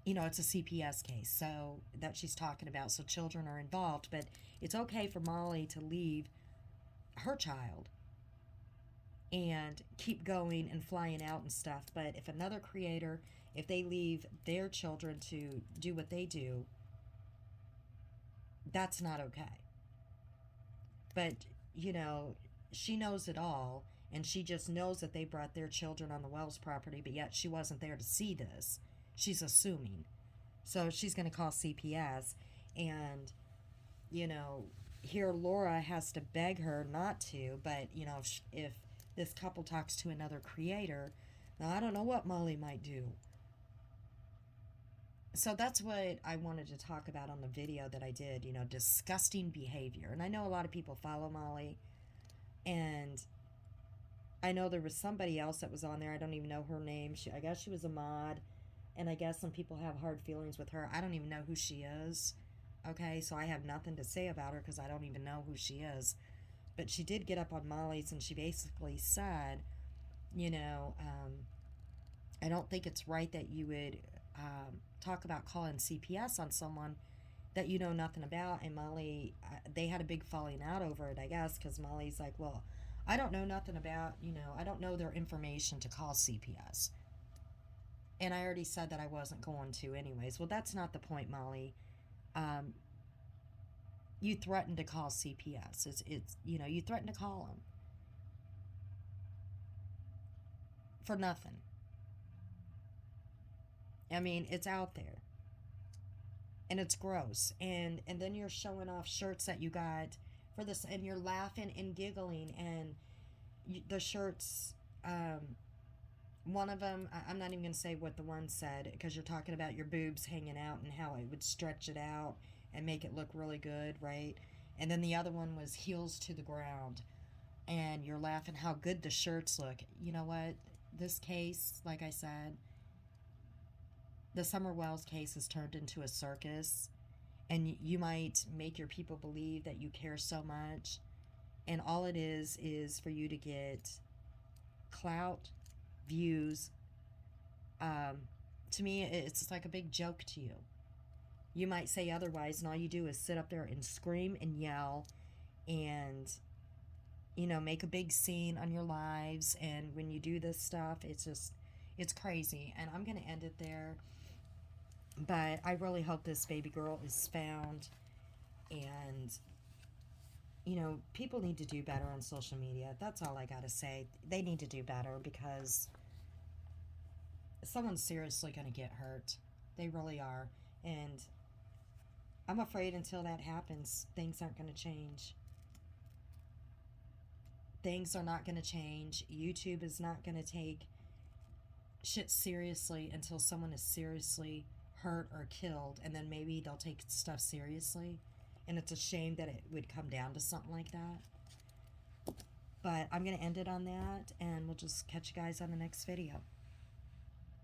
it's a CPS case, so that she's talking about, so children are involved, but it's okay for Molly to leave her child and keep going and flying out and stuff, but if another creator, if they leave their children to do what they do, that's not okay. But, she knows it all, and she just knows that they brought their children on the Wells property, but yet she wasn't there to see this. She's assuming. So she's going to call CPS, and, here Laura has to beg her not to, but, if this couple talks to another creator, now I don't know what Molly might do. So that's what I wanted to talk about on the video that I did, disgusting behavior. And I know a lot of people follow Molly, and I know there was somebody else that was on there. I don't even know her name. I guess she was a mod, and I guess some people have hard feelings with her. I don't even know who she is. Okay, so I have nothing to say about her because I don't even know who she is. But she did get up on Molly's, and she basically said, I don't think it's right that you would talk about calling CPS on someone that you know nothing about. And Molly, they had a big falling out over it, I guess, because Molly's like, well, I don't know nothing about, I don't know their information to call CPS. And I already said that I wasn't going to anyways. Well, that's not the point, Molly. You threatened to call CPS. It's you threatened to call them for nothing. I mean, it's out there. And it's gross. And then you're showing off shirts that you got for this, and you're laughing and giggling, and the shirts, one of them, I'm not even going to say what the one said, because you're talking about your boobs hanging out and how it would stretch it out and make it look really good, right? And then the other one was heels to the ground, and you're laughing how good the shirts look. You know what? This case, like I said, the Summer Wells case has turned into a circus, and you might make your people believe that you care so much, and all it is for you to get clout, views. To me, it's like a big joke to you. You might say otherwise, and all you do is sit up there and scream and yell and, make a big scene on your lives. And when you do this stuff, it's crazy. And I'm going to end it there. But I really hope this baby girl is found. And, people need to do better on social media. That's all I got to say. They need to do better because someone's seriously going to get hurt. They really are. And I'm afraid until that happens, things aren't going to change. Things are not going to change. YouTube is not going to take shit seriously until someone is seriously hurt or killed, and then maybe they'll take stuff seriously. And it's a shame that it would come down to something like that. But I'm going to end it on that, and we'll just catch you guys on the next video.